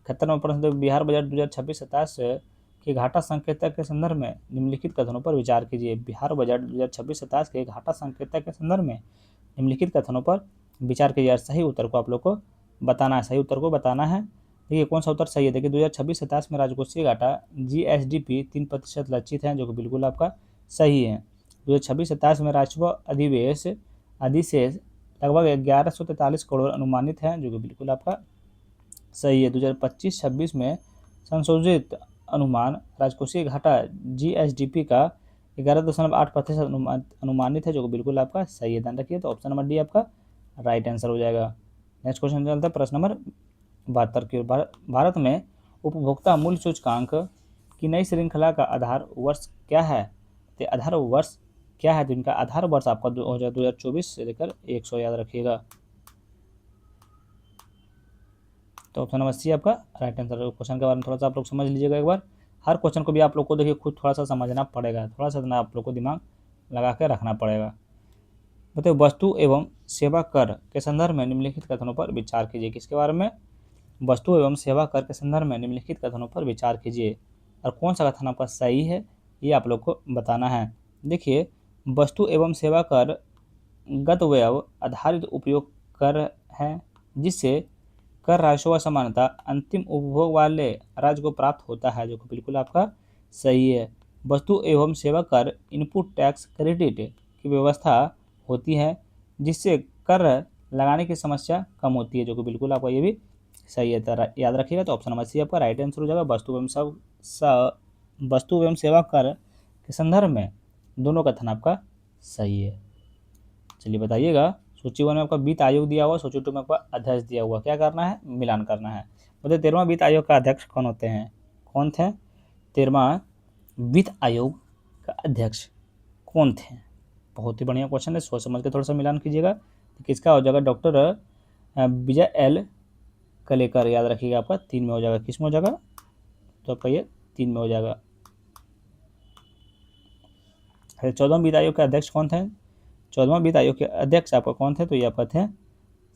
Speaker 1: 71 नंबर प्रश्न देखिए, बिहार बजट 2026-27 के घाटा संकेतक के संदर्भ में निम्नलिखित कथनों पर विचार कीजिए। बिहार बजट 2026-27 के घाटा संकेतक के संदर्भ में निम्नलिखित कथनों पर विचार कीजिए। सही उत्तर को आप लोग को बताना है, सही उत्तर को बताना है। देखिए कौन सा उत्तर सही है। देखिए 2026-27 में राजकोषीय घाटा GSDP 3% लक्षित है, जो कि बिल्कुल आपका सही है। 2026-27 में राजस्व अधिशेष लगभग 1143 करोड़ अनुमानित है, जो कि बिल्कुल आपका सही है। 2025-26 में संशोधित अनुमान राजकोषीय घाटा GSDP का 11.8% अनुमानित है, जो कि बिल्कुल आपका सही है, ध्यान रखिए। तो ऑप्शन नंबर डी आपका राइट आंसर हो जाएगा। नेक्स्ट क्वेश्चन चलता है प्रश्न नंबर 72 की ओर। भारत में उपभोक्ता मूल्य सूचकांक की नई श्रृंखला का आधार वर्ष क्या है? तो आधार वर्ष क्या है? तो इनका आधार वर्ष आपका हो जाएगा 2024 से लेकर 100, याद रखिएगा। तो ऑप्शन नंबर सी आपका राइट आंसर। क्वेश्चन के बारे में थोड़ा सा आप लोग समझ लीजिएगा एक बार। हर क्वेश्चन को भी आप लोग को देखिए खुद थोड़ा सा समझना पड़ेगा, थोड़ा सा आप लोग को दिमाग लगा के रखना पड़ेगा। बताइए, वस्तु एवं सेवा कर के संदर्भ में निम्नलिखित कथनों पर विचार कीजिए। किसके बारे में? वस्तु एवं सेवा कर के संदर्भ में निम्नलिखित कथनों पर विचार कीजिए, और कौन सा कथन आपका सही है ये आप लोग को बताना है। देखिए, वस्तु एवं सेवा कर गत व्यय आधारित उपयोग कर है, जिससे कर राजस्व समानता अंतिम उपभोग वाले राज्य को प्राप्त होता है, जो कि बिल्कुल आपका सही है। वस्तु एवं सेवा कर इनपुट टैक्स क्रेडिट की व्यवस्था होती है, जिससे कर लगाने की समस्या कम होती है, जो कि बिल्कुल आपका ये भी सही है, याद रखिएगा। तो ऑप्शन नंबर सी आपका राइट आंसर हो जाएगा। वस्तु एवं सेवा कर के संदर्भ में दोनों कथन आपका सही है। चलिए बताइएगा, सूची 1 में आपका वित्त आयोग दिया हुआ, सूची 2 में आपका अध्यक्ष दिया हुआ, क्या करना है? मिलान करना है। बताइए 13वां वित्त आयोग का अध्यक्ष कौन होते हैं? कौन थे 13वां वित्त आयोग का अध्यक्ष कौन थे? बहुत ही बढ़िया क्वेश्चन है, सोच समझ के थोड़ा सा मिलान कीजिएगा। तो किसका हो जाएगा? डॉक्टर विजय एल कलेकर, याद रखिएगा। आपका 3 में हो जाएगा। किस में हो जाएगा? तो आपका ये 3 में हो जाएगा। 14वां वित्त आयोग के अध्यक्ष कौन थे? 14वां वित्त आयोग के अध्यक्ष आपका कौन थे? तो ये आपका थे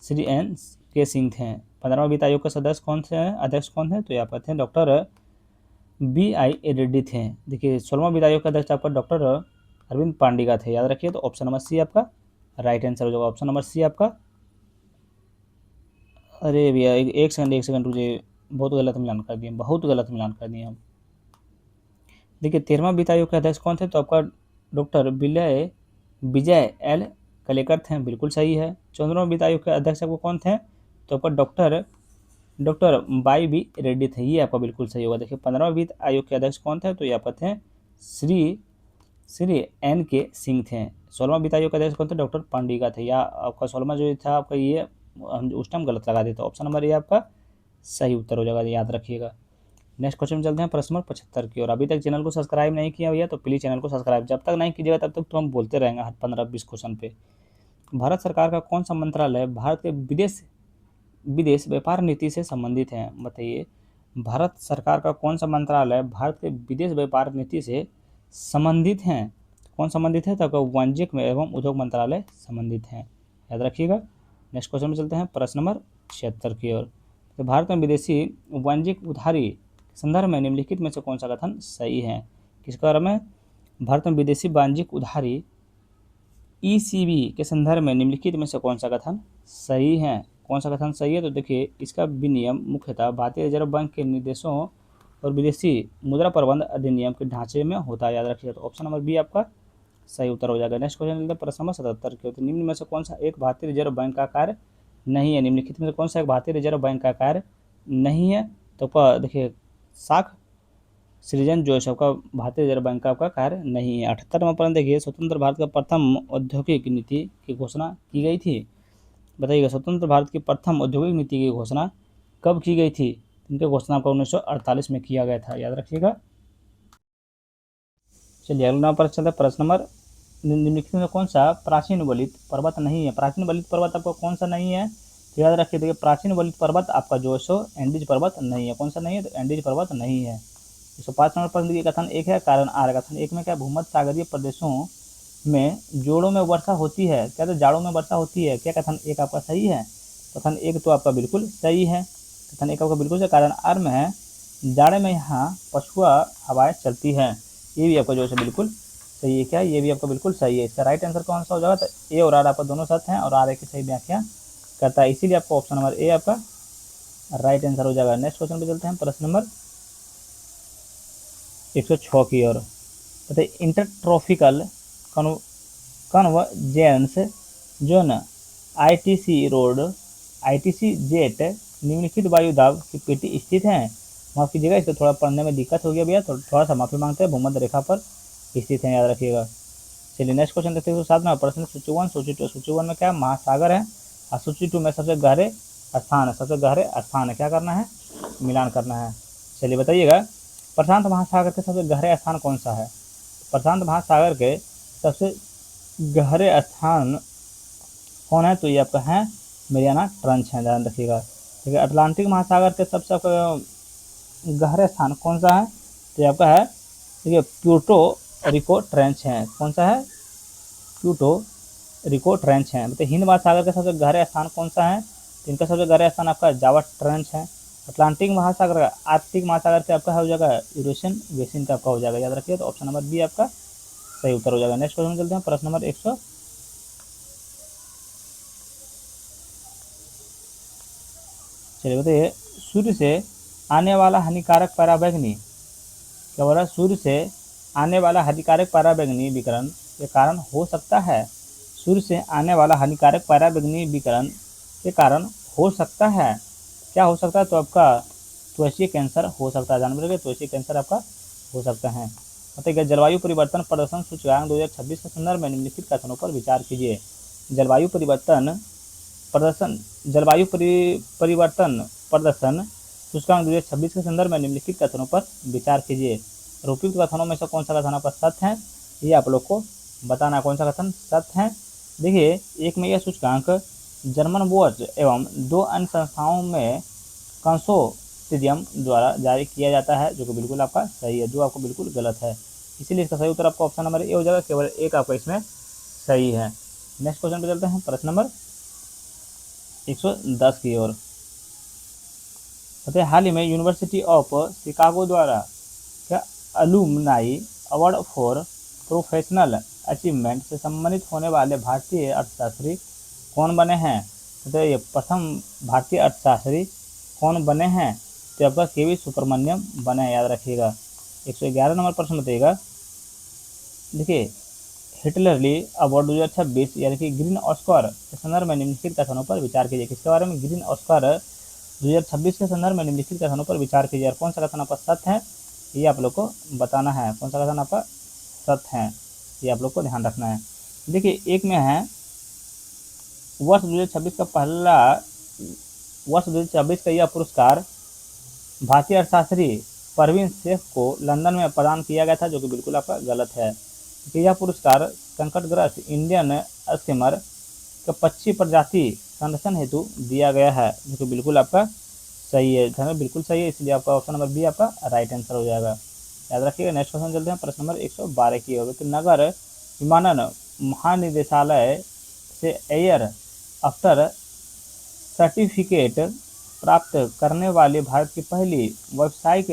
Speaker 1: श्री N.K. सिंह थे। 15वां वित्त आयोग के सदस्य कौन थे? अध्यक्ष कौन थे? तो ये आपका थे डॉक्टर B.I. रेड्डी थे। देखिए 16वां वित्त आयोग के अध्यक्ष आपका डॉक्टर अरविंद पांडिका थे, याद रखिए। तो ऑप्शन नंबर सी आपका राइट आंसर हो जाएगा। ऑप्शन नंबर सी आपका, अरे भैया एक सेकंड रुकिए, बहुत गलत मिलान कर दिए, बहुत गलत मिलान कर दिए हम। देखिए 13वां वित्त आयोग के अध्यक्ष कौन थे? तो आपका डॉक्टर विजय एल कलेकर थे, बिल्कुल सही है। 14वां वित्त आयोग के अध्यक्ष आपको कौन थे? तो आपका डॉक्टर वाई बी रेड्डी थे, ये आपका बिल्कुल सही होगा। देखिए 15वां वित्त आयोग के अध्यक्ष कौन थे? तो ये आपका थे श्री N.K. सिंह थे। 16वां वित्त आयोग के अध्यक्ष कौन थे? डॉक्टर पांडिका थे। या आपका 16वां जो था आपका ये हम उस टाइम गलत लगा देते। ऑप्शन नंबर ये आपका सही उत्तर हो जाएगा, याद रखिएगा। नेक्स्ट क्वेश्चन में चलते हैं प्रश्न नंबर 75 की ओर। अभी तक चैनल को सब्सक्राइब नहीं किया भैया तो प्लीज़ चैनल को सब्सक्राइब, जब तक नहीं कीजिएगा तब तक तो हम बोलते रहेंगे हर 15-20 क्वेश्चन पे। भारत सरकार का कौन सा मंत्रालय भारत के विदेश व्यापार नीति से संबंधित है? बताइए, भारत सरकार का कौन सा मंत्रालय भारत के विदेश व्यापार नीति से संबंधित है? कौन संबंधित है? तो वाणिज्यिक एवं उद्योग मंत्रालय संबंधित है, याद रखिएगा। नेक्स्ट क्वेश्चन में चलते हैं प्रश्न नंबर 76 की ओर। तो भारत में विदेशी वाणिज्यिक उधारी संदर्भ में निम्नलिखित में से कौन सा कथन सही है? किसके बारे में? भारत में विदेशी वाणिज्यिक उधारी ECB के संदर्भ में निम्नलिखित में से कौन सा कथन सही है? कौन सा कथन सही है? तो देखिए इसका विनियम मुख्यतः भारतीय रिजर्व बैंक के निर्देशों और विदेशी मुद्रा प्रबंध अधिनियम के ढांचे में होता है, याद रखिएगा। तो ऑप्शन नंबर बी आपका सही उत्तर हो जाएगा। नेक्स्ट क्वेश्चन चलते हैं प्रश्न नंबर 77 के। तो निम्न में से कौन सा एक भारतीय रिजर्व बैंक का कार्य नहीं है? निम्नलिखित में से कौन सा एक भारतीय रिजर्व बैंक का कार्य नहीं है? तो देखिए साख सृजन जो है सबका भारतीय रिजर्व बैंक का आपका कार्य नहीं है। 78वां प्रश्न देखिए, स्वतंत्र भारत का प्रथम औद्योगिक नीति की घोषणा की गई थी। बताइएगा, स्वतंत्र भारत की प्रथम औद्योगिक नीति की घोषणा कब की गई थी? इनकी घोषणा आपको 1948 में किया गया था, याद रखिएगा। चलिए अगला पर चलते हैं प्रश्न नंबर, निम्नलिखित में कौन सा प्राचीन वलित पर्वत नहीं है? प्राचीन वलित पर्वत आपको कौन सा नहीं है? तो याद रखिए, देखिए प्राचीन वलित पर्वत आपका जो है सो एंडीज पर्वत नहीं है। कौन सा नहीं है? तो एंडीज पर्वत नहीं है। 105 नंबर प्रश्न देखिए, कथन एक है कारण आर। कथन एक में क्या, भूमध्य सागरीय प्रदेशों में जोड़ों में वर्षा होती है, क्या तो जाड़ों में वर्षा होती है, क्या कथन एक आपका सही है? कथन एक तो आपका बिल्कुल सही है, कथन एक आपका बिल्कुल सही। कारण आर में है जाड़े में यहाँ पछुआ हवाएं चलती हैं, ये भी आपका जो है बिल्कुल सही है। क्या ये भी आपका बिल्कुल सही है? इसका राइट आंसर कौन सा हो जाएगा? तो ए और आर आपका दोनों सत्य हैं और आर की सही व्याख्या करता है, इसीलिए आपका ऑप्शन नंबर ए आपका राइट आंसर हो जाएगा। नेक्स्ट क्वेश्चन पे चलते हैं, प्रश्न नंबर 106 की ओर। बताइए intertropical convergence zone ITC road, ITC jet निम्नलिखित वायु दाब की पेटी स्थित है। माफ कीजिएगा, इसको थोड़ा पढ़ने में दिक्कत हो गया भैया, थोड़ा सा माफी मांगते हैं। भूमध्य रेखा पर स्थित है, याद रखिएगा। चलिए नेक्स्ट क्वेश्चन देखते हैं। 7 नंबर प्रश्न सूची 1, सूची 2। सूची 1 में क्या महासागर है और सूची 2 में सबसे गहरे स्थान है। सबसे गहरे स्थान है, क्या करना है? मिलान करना है। चलिए बताइएगा, प्रशांत महासागर के सबसे गहरे स्थान कौन सा है? प्रशांत महासागर के सबसे गहरे स्थान कौन है? तो ये आपका है मेरियाना ट्रंच है, ध्यान रखिएगा। ठीक है, अटलांटिक महासागर के सबसे गहरे स्थान कौन सा है? तो ये आपका है, देखिए प्यूर्टो रिको ट्रेंच है। कौन सा है? प्यूर्टो रिको ट्रेंच है। मतलब हिंद महासागर के सबसे गहरे स्थान कौन सा है? तो इनका सबसे गहरे स्थान आपका जावा ट्रेंच है। अटलांटिक महासागर, आर्कटिक महासागर से आपका हो जाएगा यूरेशियन बेसिन का आपका हो जाएगा, याद रखिए। तो ऑप्शन नंबर बी आपका सही उत्तर हो जाएगा। नेक्स्ट क्वेश्चन चलते हैं, प्रश्न नंबर 100। चलिए बताइए, सूर्य से आने वाला हानिकारक पराबैंगनी, क्या बोला? सूर्य से आने वाला हानिकारक पराबैंगनी विकिरण के कारण हो सकता है। सूर्य से आने वाला हानिकारक पराबैंगनी विकिरण के कारण हो सकता है, क्या हो सकता है? तो आपका त्वचीय कैंसर हो सकता है, ध्यान रखिए, त्वचीय कैंसर आपका हो सकता है। बताइए जलवायु परिवर्तन प्रदर्शन सूचकांक 2026 के संदर्भ में निम्नलिखित कथनों पर विचार कीजिए। जलवायु परिवर्तन प्रदर्शन, जलवायु परिवर्तन प्रदर्शन सूचकांक 2026 के संदर्भ में निम्नलिखित कथनों पर विचार कीजिए। उपयुक्त कथनों में से कौन सा कथन आपका सत्य है, ये आप लोग को बताना है। कौन सा कथन सत्य है? देखिए, एक में यह सूचकांक जर्मन वॉच एवं 2 अन्य संस्थाओं में कंसोर्टियम द्वारा जारी किया जाता है, जो कि बिल्कुल आपका सही है। 2 आपको बिल्कुल गलत है, इसीलिए इसका सही उत्तर आपका ऑप्शन नंबर ए हो जाएगा। केवल एक आपका इसमें सही है। नेक्स्ट क्वेश्चन पे चलते हैं, प्रश्न नंबर 110 की ओर। बताइए हाल ही में यूनिवर्सिटी ऑफ शिकागो द्वारा क्या alumni award for professional achievement से सम्मानित होने वाले भारतीय अर्थशास्त्री कौन बने हैं? तो ये प्रथम भारतीय अर्थशास्त्री कौन बने हैं? तो आपका केवी सुब्रमण्यम बने हैं, याद रखिएगा। 111 नंबर प्रश्न बताइएगा, देखिए हिटलरली अवार्ड 2026 यानी कि ग्रीन ऑस्कर के संदर्भ में निम्नलिखित कथनों पर विचार कीजिए। किसके बारे में? ग्रीन ऑस्कर 2026 के संदर्भ में निम्नलिखित कथनों पर विचार कीजिए। और कौन सा कथन आपका सत्य है, ये आप लोग को बताना है। कौन सा कथन आपका सत्य है, ये आप लोग को ध्यान रखना है। देखिए, एक में है वर्ष 2026 का पहला, वर्ष 2026 का यह पुरस्कार भारतीय अर्थशास्त्री परवीन शेख को लंदन में प्रदान किया गया था, जो कि बिल्कुल आपका गलत है। कि यह पुरस्कार संकटग्रस्त इंडियन स्कीमर के पक्षी प्रजाति संरक्षण हेतु दिया गया है, जो कि बिल्कुल आपका सही है, बिल्कुल सही है, इसलिए आपका ऑप्शन नंबर बी आपका राइट आंसर हो जाएगा, याद रखिएगा। नेक्स्ट क्वेश्चन चलते हैं, प्रश्न नंबर 112 की होगा। तो नगर विमानन महानिदेशालय से एयर आफ्टर सर्टिफिकेट प्राप्त करने वाली भारत की पहली व्यावसायिक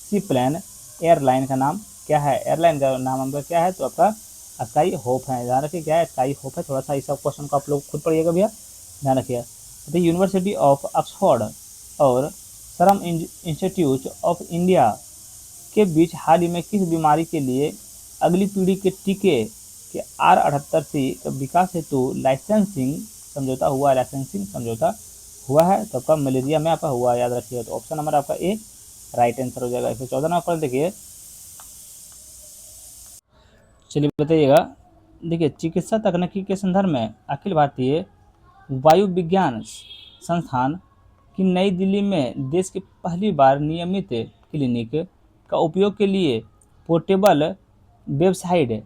Speaker 1: सीप्लेन एयरलाइन का नाम क्या है? एयरलाइन का नाम आपका क्या है? तो आपका स्काई होप है, ध्यान रखिए, क्या है? स्काई होप है। थोड़ा सा इस सब क्वेश्चन को आप लोग खुद पढ़िएगा भैया, ध्यान रखिएगा। तो यूनिवर्सिटी ऑफ ऑक्सफोर्ड और सीरम इंस्टीट्यूट ऑफ इंडिया के बीच हाल ही में किस बीमारी के लिए अगली पीढ़ी के टीके के R78C का विकास हेतु लाइसेंसिंग समझौता हुआ है? तो आपका मलेरिया में आपका हुआ, याद रखिएगा। तो ऑप्शन नंबर आपका ए राइट आंसर हो जाएगा। 114 नंबर पर देखिए, चलिए बताइएगा, देखिए चिकित्सा तकनीकी के संदर्भ में अखिल भारतीय वायु विज्ञान संस्थान की नई दिल्ली में देश की पहली बार नियमित क्लिनिक का उपयोग के लिए पोर्टेबल वेबसाइट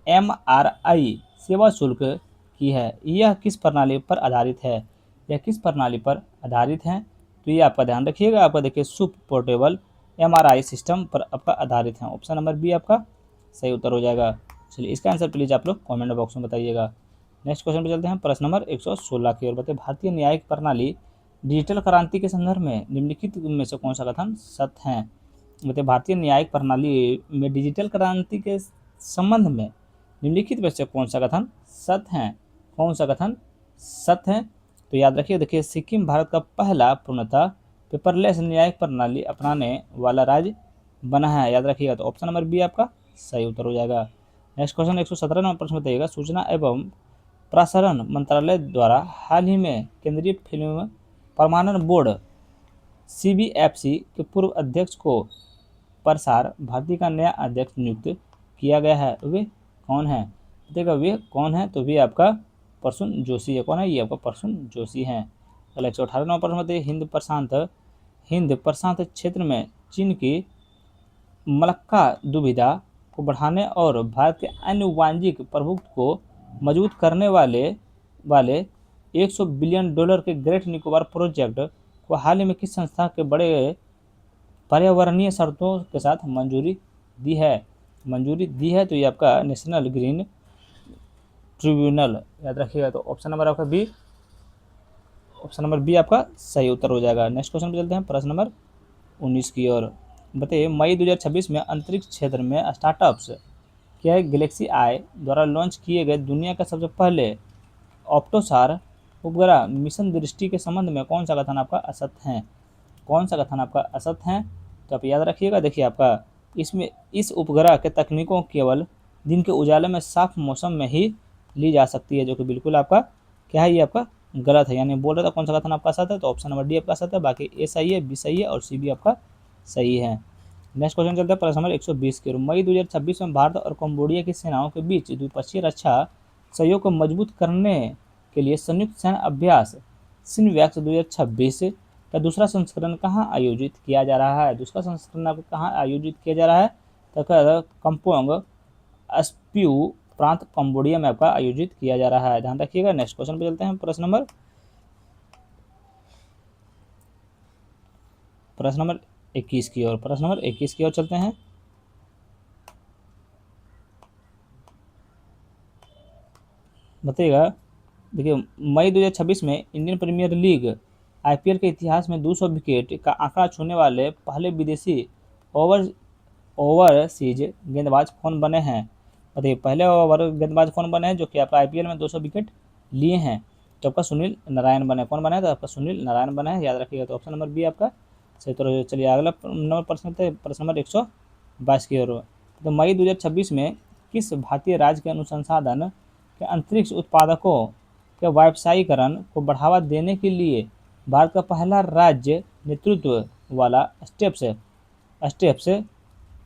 Speaker 1: MRI सेवा शुल्क की है। यह किस प्रणाली पर आधारित है? यह किस प्रणाली पर आधारित हैं? तो ये आपका ध्यान रखिएगा, आपका देखिए सुप पोर्टेबल MRI सिस्टम पर आपका आधारित है। ऑप्शन नंबर बी आपका सही उत्तर हो जाएगा। चलिए इसका आंसर प्लीज आप लोग कमेंट बॉक्स में बताइएगा। नेक्स्ट क्वेश्चन पे चलते हैं, प्रश्न नंबर 116 की ओर। बताइए भारतीय न्यायिक प्रणाली डिजिटल क्रांति के संदर्भ में निम्नलिखित में से कौन सा कथन सत्य है? बताइए भारतीय न्यायिक प्रणाली में डिजिटल क्रांति के संबंध में निम्नलिखित में से कौन सा कथन सत्य है? कौन सा कथन सत्य है? तो याद रखिए, देखिए सिक्किम भारत का पहला पूर्णतः पेपरलेस न्यायिक प्रणाली अपनाने वाला राज्य बना है। याद रखिएगा, तो ऑप्शन नंबर बी आपका सही उत्तर हो जाएगा। नेक्स्ट क्वेश्चन 117 नंबर प्रश्न बताइएगा, सूचना एवं प्रसारण मंत्रालय द्वारा हाल ही में केंद्रीय फिल्म प्रमाणन बोर्ड CBFC के पूर्व अध्यक्ष को प्रसार भारती का नया अध्यक्ष नियुक्त किया गया है। वे कौन है? देखिएगा वे कौन है, तो वे आपका प्रसून जोशी है। कौन है? ये आपका प्रसून जोशी हैं। चलो 118 नंबर प्रश्न बताइए, हिंद प्रशांत क्षेत्र में चीन की मलक्का दुविधा को बढ़ाने और भारत के अन्य वाणिज्यिक प्रभुत्व को मजबूत करने वाले 100 बिलियन डॉलर के ग्रेट निकोबार प्रोजेक्ट को हाल ही में किस संस्था के बड़े पर्यावरणीय शर्तों के साथ मंजूरी दी है? तो ये आपका नेशनल ग्रीन ट्रिब्यूनल। याद रखिएगा, तो ऑप्शन नंबर बी आपका सही उत्तर हो जाएगा। नेक्स्ट क्वेश्चन पे चलते हैं, प्रश्न नंबर 19 की ओर। बताइए मई 2026 में अंतरिक्ष क्षेत्र में स्टार्टअप्स क्या गैलेक्सी आई द्वारा लॉन्च किए गए दुनिया का सबसे पहले ऑप्टोसार उपग्रह मिशन दृष्टि के संबंध में कौन सा कथन आपका असत्य है? कौन सा कथन आपका असत्य है? तो आप याद रखिएगा, देखिए आपका इसमें इस उपग्रह के तकनीकों केवल दिन के उजाले में साफ मौसम में ही ली जा सकती है, जो कि बिल्कुल आपका क्या है, ये आपका गलत है। यानी बोल रहा था कौन सा कथन आपका सत्य है, तो ऑप्शन नंबर डी आपका सत्य है। बाकी ए सही है, बी सही है और सी भी आपका सही है। नेक्स्ट क्वेश्चन चलता है, प्रश्न नंबर 120 के। मई 2026 में भारत और कंबोडिया की सेनाओं के बीच द्विपक्षीय रक्षा सहयोग को मजबूत करने के लिए संयुक्त सैन्य अभ्यास सिनवैक्स 2026 का दूसरा संस्करण कहाँ आयोजित किया जा रहा है? दूसरा संस्करण आपको कहाँ आयोजित किया जा रहा है? तो कंपोंग स्प्यू प्रांत कंबोडिया में आपका आयोजित किया जा रहा है, ध्यान रखिएगा। नेक्स्ट क्वेश्चन पे चलते हैं, प्रश्न नंबर 21 की ओर। प्रश्न नंबर 21 की ओर चलते हैं। बताइएगा, देखिए मई 2026 में इंडियन प्रीमियर लीग IPL के इतिहास में 200 विकेट का आंकड़ा छूने वाले पहले विदेशी ओवरसीज गेंदबाज कौन बने हैं? बताइए पहले ओवर गेंदबाज कौन बने हैं जो कि आपका IPL में 200 विकेट लिए हैं? तो आपका सुनील नारायण बने। कौन बना है? तो आपका सुनील नारायण बना है, याद रखिएगा। तो ऑप्शन नंबर बी आपका सही। तो चलिए अगला नंबर प्रश्न थे, प्रश्न नंबर 122 की ओर। तो मई 2026 में किस भारतीय राज्य के अनुसंधान के अंतरिक्ष उत्पादकों के व्यावसायीकरण को बढ़ावा देने के लिए भारत का पहला राज्य नेतृत्व वाला स्टेप्स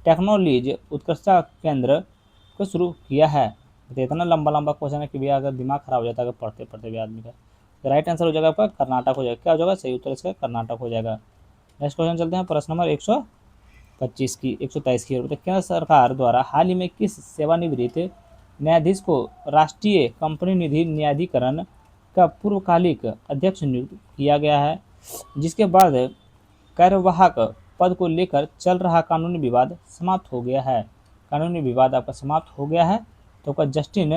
Speaker 1: टेक्नोलॉजी उत्कृष्टता केंद्र को शुरू किया है? तो इतना लंबा क्वेश्चन है कि भैया अगर दिमाग खराब हो जाता है पढ़ते पढ़ते भी आदमी का। तो राइट आंसर हो जाएगा आपका कर्नाटक हो जाएगा। क्या हो जाएगा? सही उत्तर इसका कर्नाटक हो जाएगा। नेक्स्ट क्वेश्चन चलते हैं, प्रश्न नंबर 123 की ओर। केंद्र सरकार द्वारा हाल ही में किस सेवानिवृत्त न्यायाधीश को राष्ट्रीय कंपनी निधि न्यायाधिकरण का पूर्वकालिक अध्यक्ष नियुक्त किया गया है, जिसके बाद कार्यवाहक पद को लेकर चल रहा कानूनी विवाद समाप्त हो गया है? कानूनी विवाद आपका समाप्त हो गया है, तो आपका जस्टिन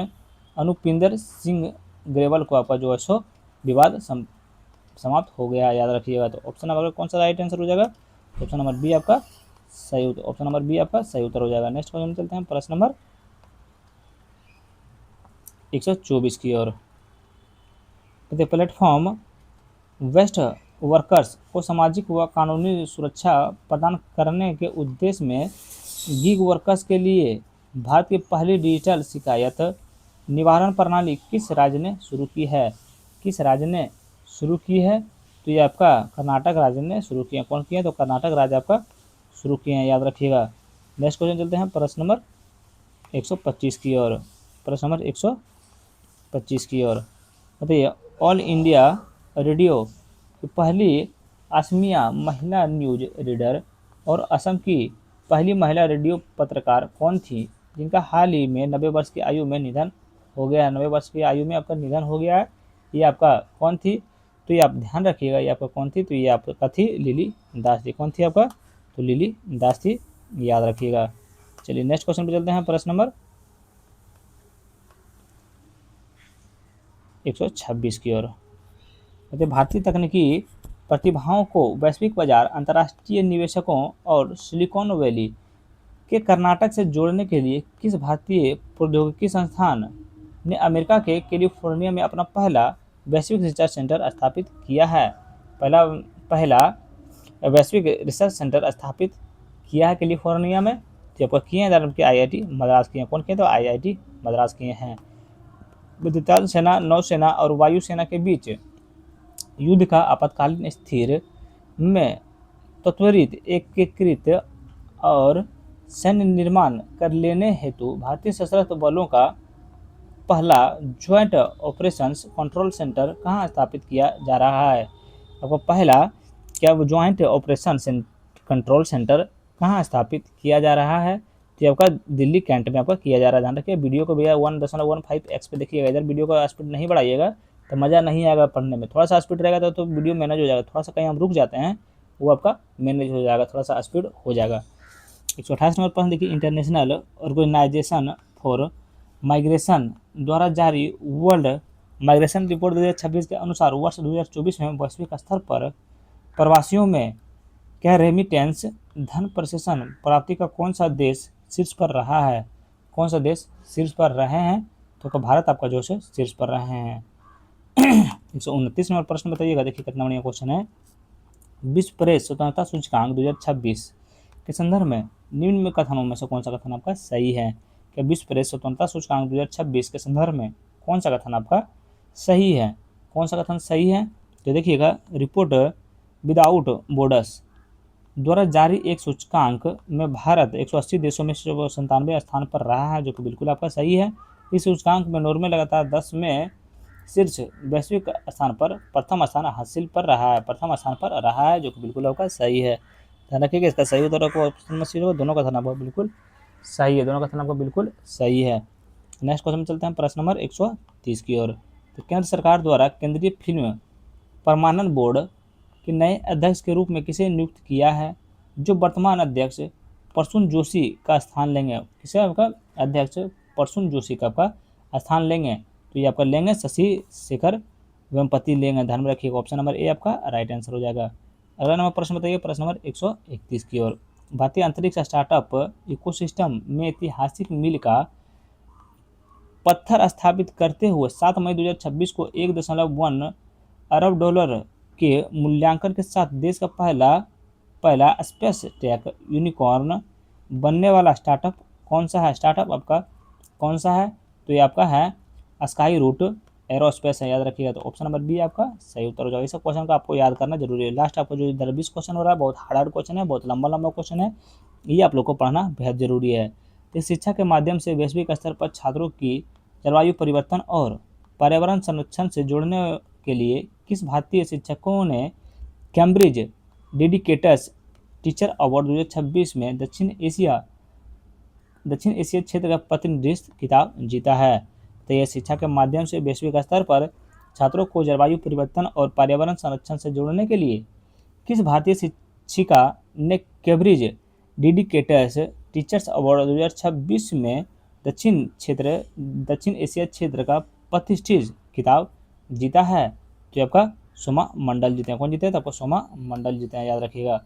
Speaker 1: अनुपिंदर सिंह ग्रेवल को आपका जो है सो विवाद समाप्त हो गया, याद रखिएगा। तो ऑप्शन नंबर कौन सा राइट आंसर हो जाएगा? ऑप्शन नंबर बी आपका सही उत्तर, ऑप्शन नंबर बी आपका सही उत्तर हो जाएगा। नेक्स्ट क्वेश्चन चलते हैं, प्रश्न नंबर 124 की ओर। प्लेटफॉर्म वेस्ट वर्कर्स को सामाजिक व कानूनी सुरक्षा प्रदान करने के उद्देश्य में गिग वर्कर्स के लिए भारत की पहली डिजिटल शिकायत निवारण प्रणाली किस राज्य ने शुरू की है? किस राज्य ने शुरू की है? तो ये आपका कर्नाटक राज्य ने शुरू किया। कौन किया? तो कर्नाटक राज्य आपका शुरू किए हैं, याद रखिएगा। नेक्स्ट क्वेश्चन चलते हैं, प्रश्न नंबर 125 की ओर। प्रश्न नंबर 125 की ओर। बताइए ऑल इंडिया रेडियो की पहली असमिया महिला न्यूज रीडर और असम की पहली महिला रेडियो पत्रकार कौन थी, जिनका हाल ही में 90 वर्ष की आयु में निधन हो गया है? 90 वर्ष की आयु में आपका निधन हो गया है, ये आपका कौन थी? तो ये आप ध्यान रखिएगा, ये आपका कौन थी, तो ये आपका थी लिली दास थी। कौन थी आपका, तो लिली दास थी, याद रखिएगा। चलिए नेक्स्ट क्वेश्चन पे चलते हैं, प्रश्न नंबर 126 की ओर। कहते भारतीय तकनीकी प्रतिभाओं को वैश्विक बाजार, अंतर्राष्ट्रीय निवेशकों और सिलिकॉन वैली के कर्नाटक से जोड़ने के लिए किस भारतीय प्रौद्योगिकी संस्थान ने अमेरिका के कैलिफोर्निया में अपना पहला वैश्विक रिसर्च सेंटर स्थापित किया है? पहला पहला वैश्विक रिसर्च सेंटर स्थापित किया है कैलिफोर्निया में, जो आपका किए हैं के आईआईटी मद्रास किए हैं। कौन किए, तो आईआईटी मद्रास किए हैं। विद्युत सेना, नौसेना और वायुसेना के बीच युद्ध का आपातकालीन स्थिति में त्वरित एकीकृत और सैन्य निर्माण कर लेने हेतु भारतीय सशस्त्र बलों का पहला ज्वाइंट ऑपरेशंस कंट्रोल सेंटर कहाँ स्थापित किया जा रहा है? आपको पहला क्या वो ज्वाइंट ऑपरेशन कंट्रोल सेंटर कहाँ स्थापित किया जा रहा है? तो आपका दिल्ली कैंट में आपका किया जा रहा है। ध्यान रखिए, वीडियो को भैया 1.15x पे देखिएगा, इधर वीडियो का स्पीड नहीं बढ़ाइएगा तो मज़ा नहीं आएगा पढ़ने में। थोड़ा सा स्पीड रहेगा तो वीडियो मैनेज हो जाएगा, थोड़ा सा कहीं हम रुक जाते हैं वो आपका मैनेज हो जाएगा, थोड़ा सा स्पीड हो जाएगा। 128 नंबर प्रश्न देखिए, इंटरनेशनल ऑर्गेनाइजेशन फॉर माइग्रेशन द्वारा जारी वर्ल्ड माइग्रेशन रिपोर्ट 2026 के अनुसार वर्ष 2024 में वैश्विक स्तर पर प्रवासियों में क्या रेमिटेंस धन प्रेषण प्राप्ति का कौन सा देश शीर्ष पर रहा है? कौन सा देश शीर्ष पर रहे हैं? तो भारत आपका जो है शीर्ष पर रहे हैं। 129 नंबर प्रश्न बताइएगा, देखिए कितना बढ़िया क्वेश्चन है। विश्व प्रेस स्वतंत्रता सूचकांक 2026 के संदर्भ में निम्न में कथनों में से कौन सा कथन आपका सही है? कि विश्व प्रेस स्वतंत्रता सूचकांक 2026 के संदर्भ में कौन सा कथन आपका सही है? कौन सा कथन सही है? तो देखिएगा, रिपोर्ट विदाउट बॉर्डर्स द्वारा जारी एक सूचकांक में भारत 180 देशों में 97वें स्थान पर रहा है, जो कि बिल्कुल आपका सही है। इस सूचकांक में नॉर्वे लगातार 10 में शीर्ष वैश्विक स्थान पर प्रथम स्थान हासिल पर रहा है, प्रथम स्थान पर रहा है, जो कि बिल्कुल आपका सही है। ध्यान रखिएगा, इसका सही उत्तर आपको ऑप्शन में सी होगा, दोनों का कथन आपका बिल्कुल सही है, दोनों का कथन आपका बिल्कुल सही है। नेक्स्ट क्वेश्चन में चलते हैं, प्रश्न नंबर 130 की ओर। तो केंद्र सरकार द्वारा केंद्रीय फिल्म प्रमाणन बोर्ड के नए अध्यक्ष के रूप में किसे नियुक्त किया है, जो वर्तमान अध्यक्ष प्रसून जोशी का स्थान लेंगे? किसे आपका अध्यक्ष प्रसून जोशी का आपका स्थान लेंगे? तो ये आपका लेंगे शशि शेखर वेम्पति लेंगे। ध्यान में रखिएगा, ऑप्शन नंबर ए आपका राइट आंसर हो जाएगा। अगला नंबर प्रश्न बताइए, प्रश्न नंबर 131 की ओर। भारतीय अंतरिक्ष स्टार्टअप इकोसिस्टम में ऐतिहासिक मील का पत्थर स्थापित करते हुए 7 मई 2026 को $1.1 अरब के मूल्यांकन के साथ देश का पहला स्पेस टेक यूनिकॉर्न बनने वाला स्टार्टअप कौन सा है? स्टार्टअप आपका कौन सा है? तो ये आपका है स्काई रूट एरोस्पेस है, याद रखिएगा। तो ऑप्शन नंबर बी आपका सही उत्तर हो जाएगा। इस क्वेश्चन को आपको याद करना जरूरी है। लास्ट आपको जो इधर 20 क्वेश्चन हो रहा है, बहुत हार्ड क्वेश्चन है, बहुत लंबा क्वेश्चन है, ये आप लोग को पढ़ना बेहद जरूरी है। इस शिक्षा के माध्यम से वैश्विक स्तर पर छात्रों की जलवायु परिवर्तन और पर्यावरण संरक्षण से जोड़ने के लिए किस भारतीय शिक्षकों ने कैम्ब्रिज डेडिकेटर्स टीचर अवार्ड 2026 में दक्षिण एशिया क्षेत्र का प्रतिनिधित्व खिताब जीता है? तो यह शिक्षा के माध्यम से वैश्विक स्तर पर छात्रों को जलवायु परिवर्तन और पर्यावरण संरक्षण से जोड़ने के लिए किस भारतीय शिक्षिका ने कैम्ब्रिज डेडिकेटर्स टीचर्स अवार्ड 2026 में दक्षिण एशिया क्षेत्र का प्रतिष्ठित खिताब जीता है? तो आपका सोमा मंडल जीते हैं। कौन जीते हैं? तो आपको सोमा मंडल जीते हैं, याद रखिएगा।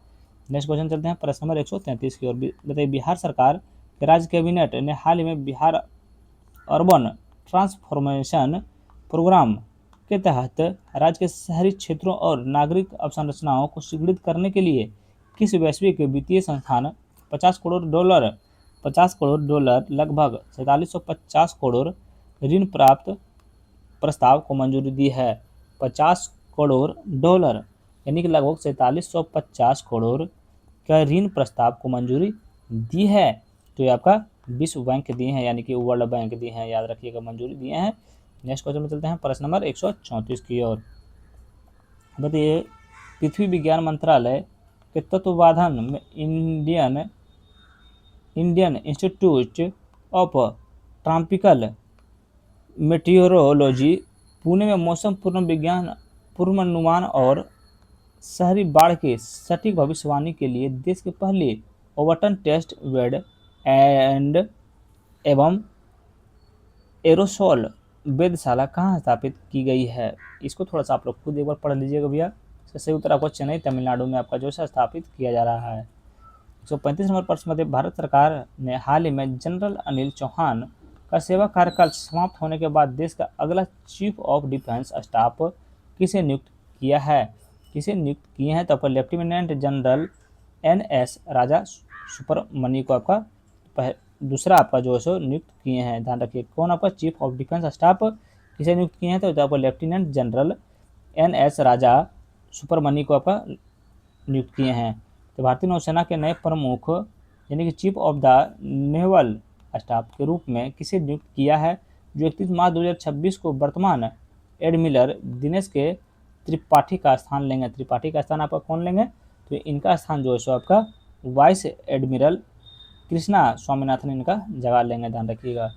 Speaker 1: नेक्स्ट क्वेश्चन चलते हैं, प्रश्न नंबर 133 की ओर। बताइए, बिहार सरकार के राज्य कैबिनेट ने हाल ही में बिहार अर्बन ट्रांसफॉर्मेशन प्रोग्राम के तहत राज्य के शहरी क्षेत्रों और नागरिक अवसंरचनाओं को सुदृढ़ करने के लिए किस वैश्विक वित्तीय संस्थान $50 करोड़ लगभग 4750 करोड़ ऋण प्राप्त प्रस्ताव को मंजूरी दी है? $50 करोड़ यानी कि लगभग 4750 करोड़ का ऋण प्रस्ताव को मंजूरी दी है। तो ये आपका विश्व बैंक दिए हैं, यानी कि वर्ल्ड बैंक दिए हैं, याद रखिएगा, मंजूरी दिए हैं। नेक्स्ट क्वेश्चन में चलते हैं, प्रश्न नंबर 134 की ओर। बताइए, पृथ्वी विज्ञान मंत्रालय के तत्वावधान में Indian institute of tropical meteorology Pune में मौसम पूर्वानुमान और शहरी बाढ़ की सटीक भविष्यवाणी के लिए देश के पहले ओवरटन टेस्ट बेड एंड एवं एरोसोल वेधशाला कहाँ स्थापित की गई है? इसको थोड़ा सा आप लोग खुद एक बार पढ़ लीजिएगा भैया। इसका सही उत्तर आपको चेन्नई तमिलनाडु में आपका जो है स्थापित किया जा रहा है। 135 नंबर प्रश्न में भारत सरकार ने हाल ही में जनरल अनिल चौहान का सेवा कार्यकाल समाप्त होने के बाद देश का अगला चीफ ऑफ डिफेंस स्टाफ किसे नियुक्त किया है? किसे नियुक्त किए हैं? तो आपका लेफ्टिनेंट जनरल NS राजा सुब्रमण्यम को आपका दूसरा आपका जो है सो नियुक्त किए हैं। ध्यान रखिए कौन आपका चीफ ऑफ डिफेंस स्टाफ किसे नियुक्त किए हैं? तो आपका लेफ्टिनेंट जनरल NS राजा सुब्रमण्यम को आपका नियुक्त किए हैं। तो भारतीय नौसेना के नए प्रमुख यानी कि chief of the naval staff के रूप में किसे नियुक्त किया है? जो 31 मार्च 2026 को वर्तमान एडमिरल दिनेश के त्रिपाठी का स्थान लेंगे। त्रिपाठी का स्थान आपका कौन लेंगे? तो इनका स्थान जो है सो आपका वाइस एडमिरल कृष्णा स्वामीनाथन इनका जगह लेंगे। ध्यान रखिएगा।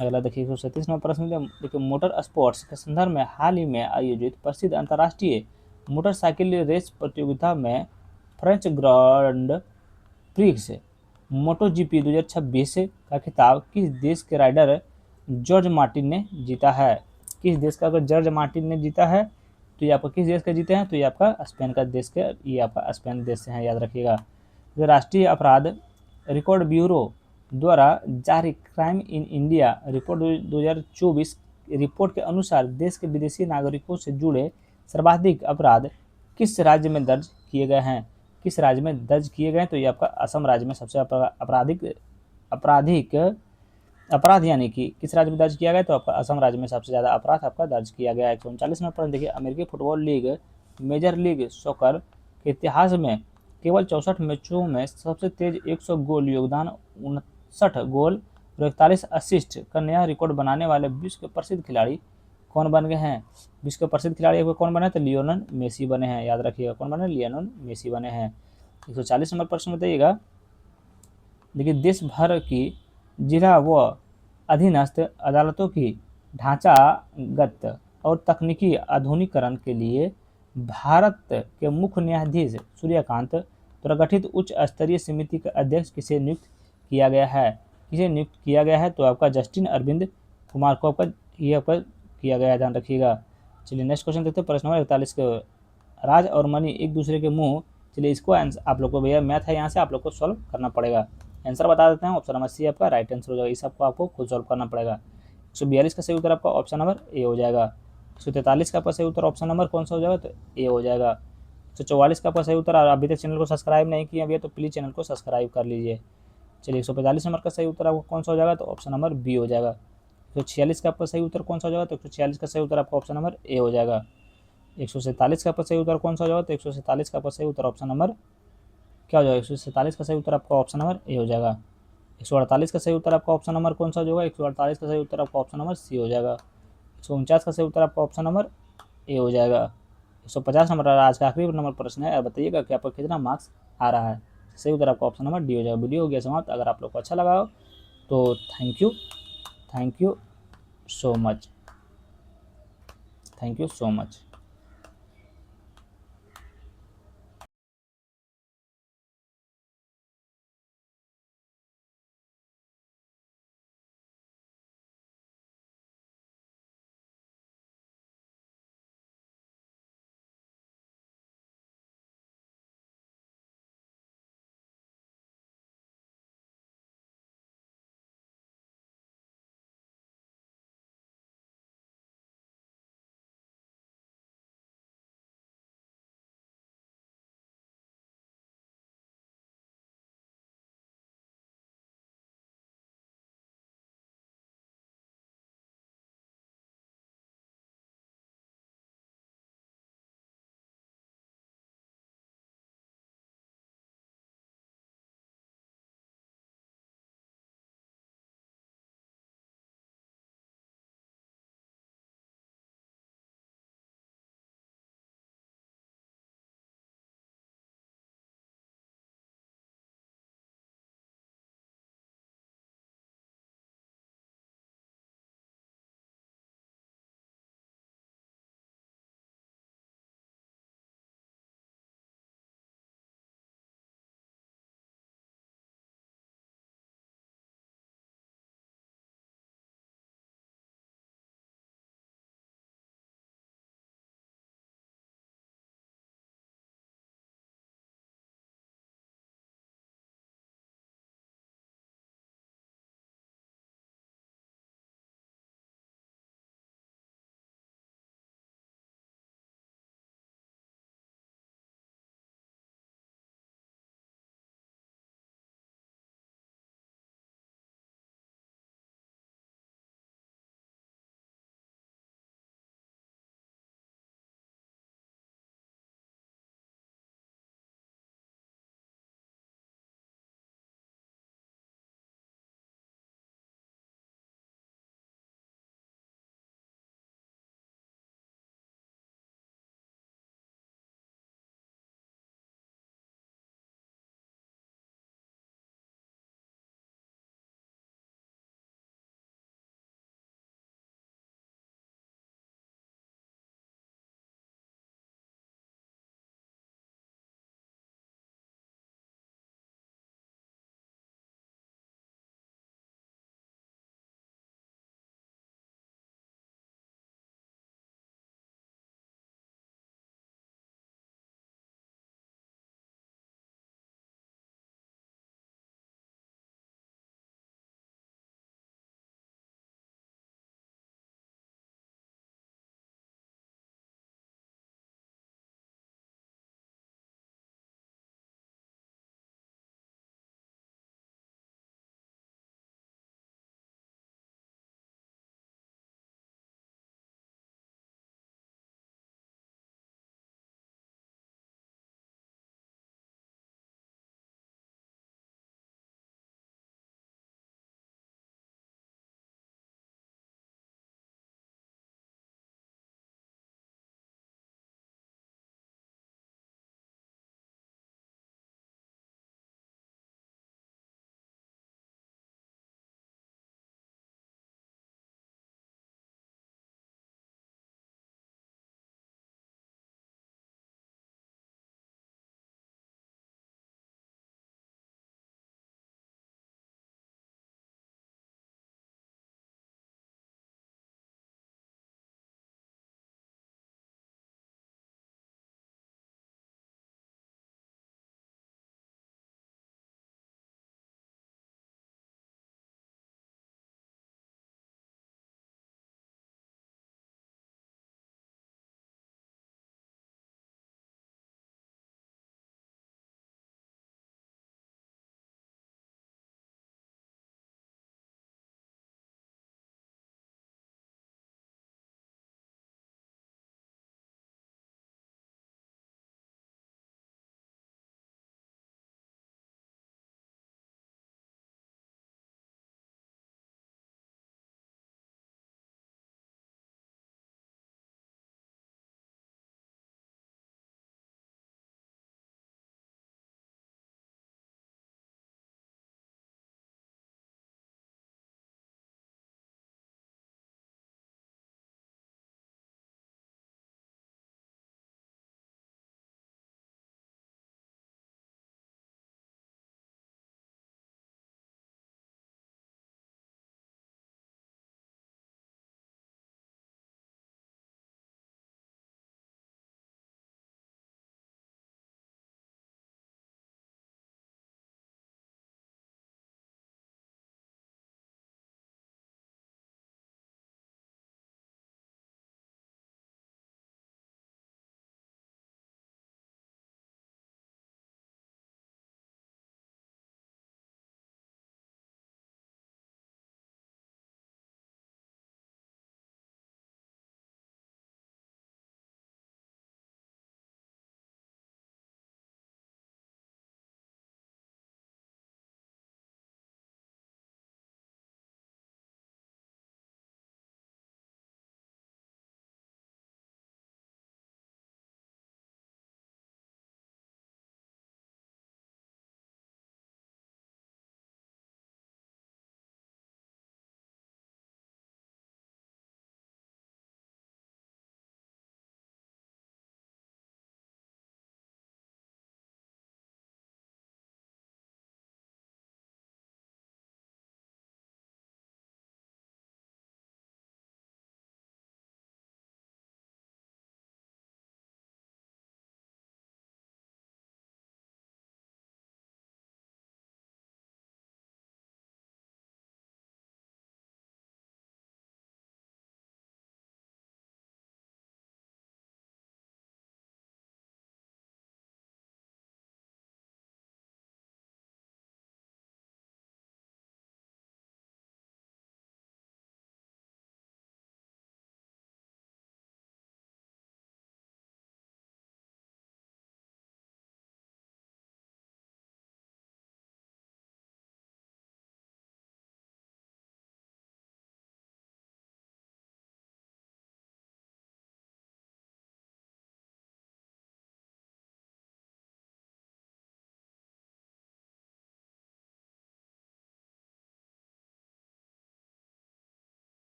Speaker 1: अगला देखिए 137 नंबर प्रश्न देखिए मोटर स्पोर्ट्स के संदर्भ में हाल ही में आयोजित प्रसिद्ध अंतर्राष्ट्रीय मोटरसाइकिल रेस प्रतियोगिता में फ्रेंच ग्रांड प्रिक्स MotoGP 2026 का खिताब किस देश के राइडर जॉर्ज मार्टिन ने जीता है? किस देश का अगर जॉर्ज मार्टिन ने जीता है तो ये आपका किस देश का जीते हैं? तो ये आपका स्पेन का देश के ये आपका स्पेन देश से है, याद रखिएगा। राष्ट्रीय अपराध रिकॉर्ड ब्यूरो द्वारा जारी crime in India report 2024 report के अनुसार देश के विदेशी नागरिकों से जुड़े सर्वाधिक अपराध किस राज्य में दर्ज किए गए हैं? किस राज्य में दर्ज किए गए? तो ये आपका असम राज्य में सबसे आपराधिक अपराध यानी कि किस राज्य में दर्ज किया गया? तो आपका असम राज्य में सबसे ज़्यादा अपराध आपका दर्ज किया गया है। 139 नंबर पर देखिए अमेरिकी football league major league soccer के इतिहास में केवल 64 मैचों में सबसे तेज 100 गोल योगदान 59 गोल और 41 असिस्ट का नया रिकॉर्ड बनाने वाले विश्व के प्रसिद्ध खिलाड़ी कौन बन गए हैं? विश्व के प्रसिद्ध खिलाड़ी कौन बने? तो लियोनेल मेसी बने हैं। याद रखिएगा कौन बने? लियोनेल मेसी बने हैं। 140 नंबर प्रश्न बताइएगा। देखिए देश भर की जिला व अधीनस्थ अदालतों की ढांचागत और तकनीकी आधुनिकीकरण के लिए भारत के मुख्य न्यायाधीश सूर्यकांत द्वारा गठित उच्च स्तरीय समिति का अध्यक्ष किसे नियुक्त किया गया है? किसे नियुक्त किया गया है? तो आपका जस्टिन अरविंद कुमार को आपका किया गया है। ध्यान रखिएगा। चलिए नेक्स्ट क्वेश्चन देखते हैं प्रश्न नंबर 41 के राज और मणि एक दूसरे के मुंह। चलिए इसको आप लोग को भैया मैथ है यहाँ से आप लोग को सॉल्व करना पड़ेगा। आंसर बता देते हैं। ऑप्शन नंबर सी आपका राइट आंसर हो जाएगा। इस सबको आपको खुद सॉल्व करना पड़ेगा। 142 का सही उत्तर आपका ऑप्शन नंबर ए हो जाएगा। 143 का सही उत्तर ऑप्शन नंबर कौन सा हो जाएगा? तो ए हो जाएगा। 144 का सही उत्तर अभी तक चैनल को सब्सक्राइब नहीं किया भैया तो प्लीज़ चैनल को सब्सक्राइब कर लीजिए। चलिए 145 नंबर का सही उत्तर आपको कौन सा हो जाएगा? तो ऑप्शन नंबर बी हो जाएगा। 146 का सही उत्तर कौन सा हो जाएगा? तो 146 का सही उत्तर आपका ऑप्शन नंबर ए हो जाएगा। 147 का सही उत्तर कौन सा हो जाएगा? तो 147 का सही उत्तर ऑप्शन नंबर क्या हो जाएगा? 147 का सही उत्तर आपका ऑप्शन नंबर ए हो जाएगा। 148 का सही उत्तर आपका ऑप्शन नंबर कौन सा हो जाएगा? 148 का सही उत्तर आपका ऑप्शन नंबर सी हो जाएगा। 149 का सही उत्तर आपका ऑप्शन नंबर ए हो जाएगा। 150 नंबर आज का आखिरी नंबर प्रश्न है। बताइएगा कि आपका कितना मार्क्स आ रहा है? सही उत्तर आपका ऑप्शन नंबर डी हो जाएगा। वीडियो हो गया समाप्त। अगर आप लोग को अच्छा लगा हो तो थैंक यू सो मच।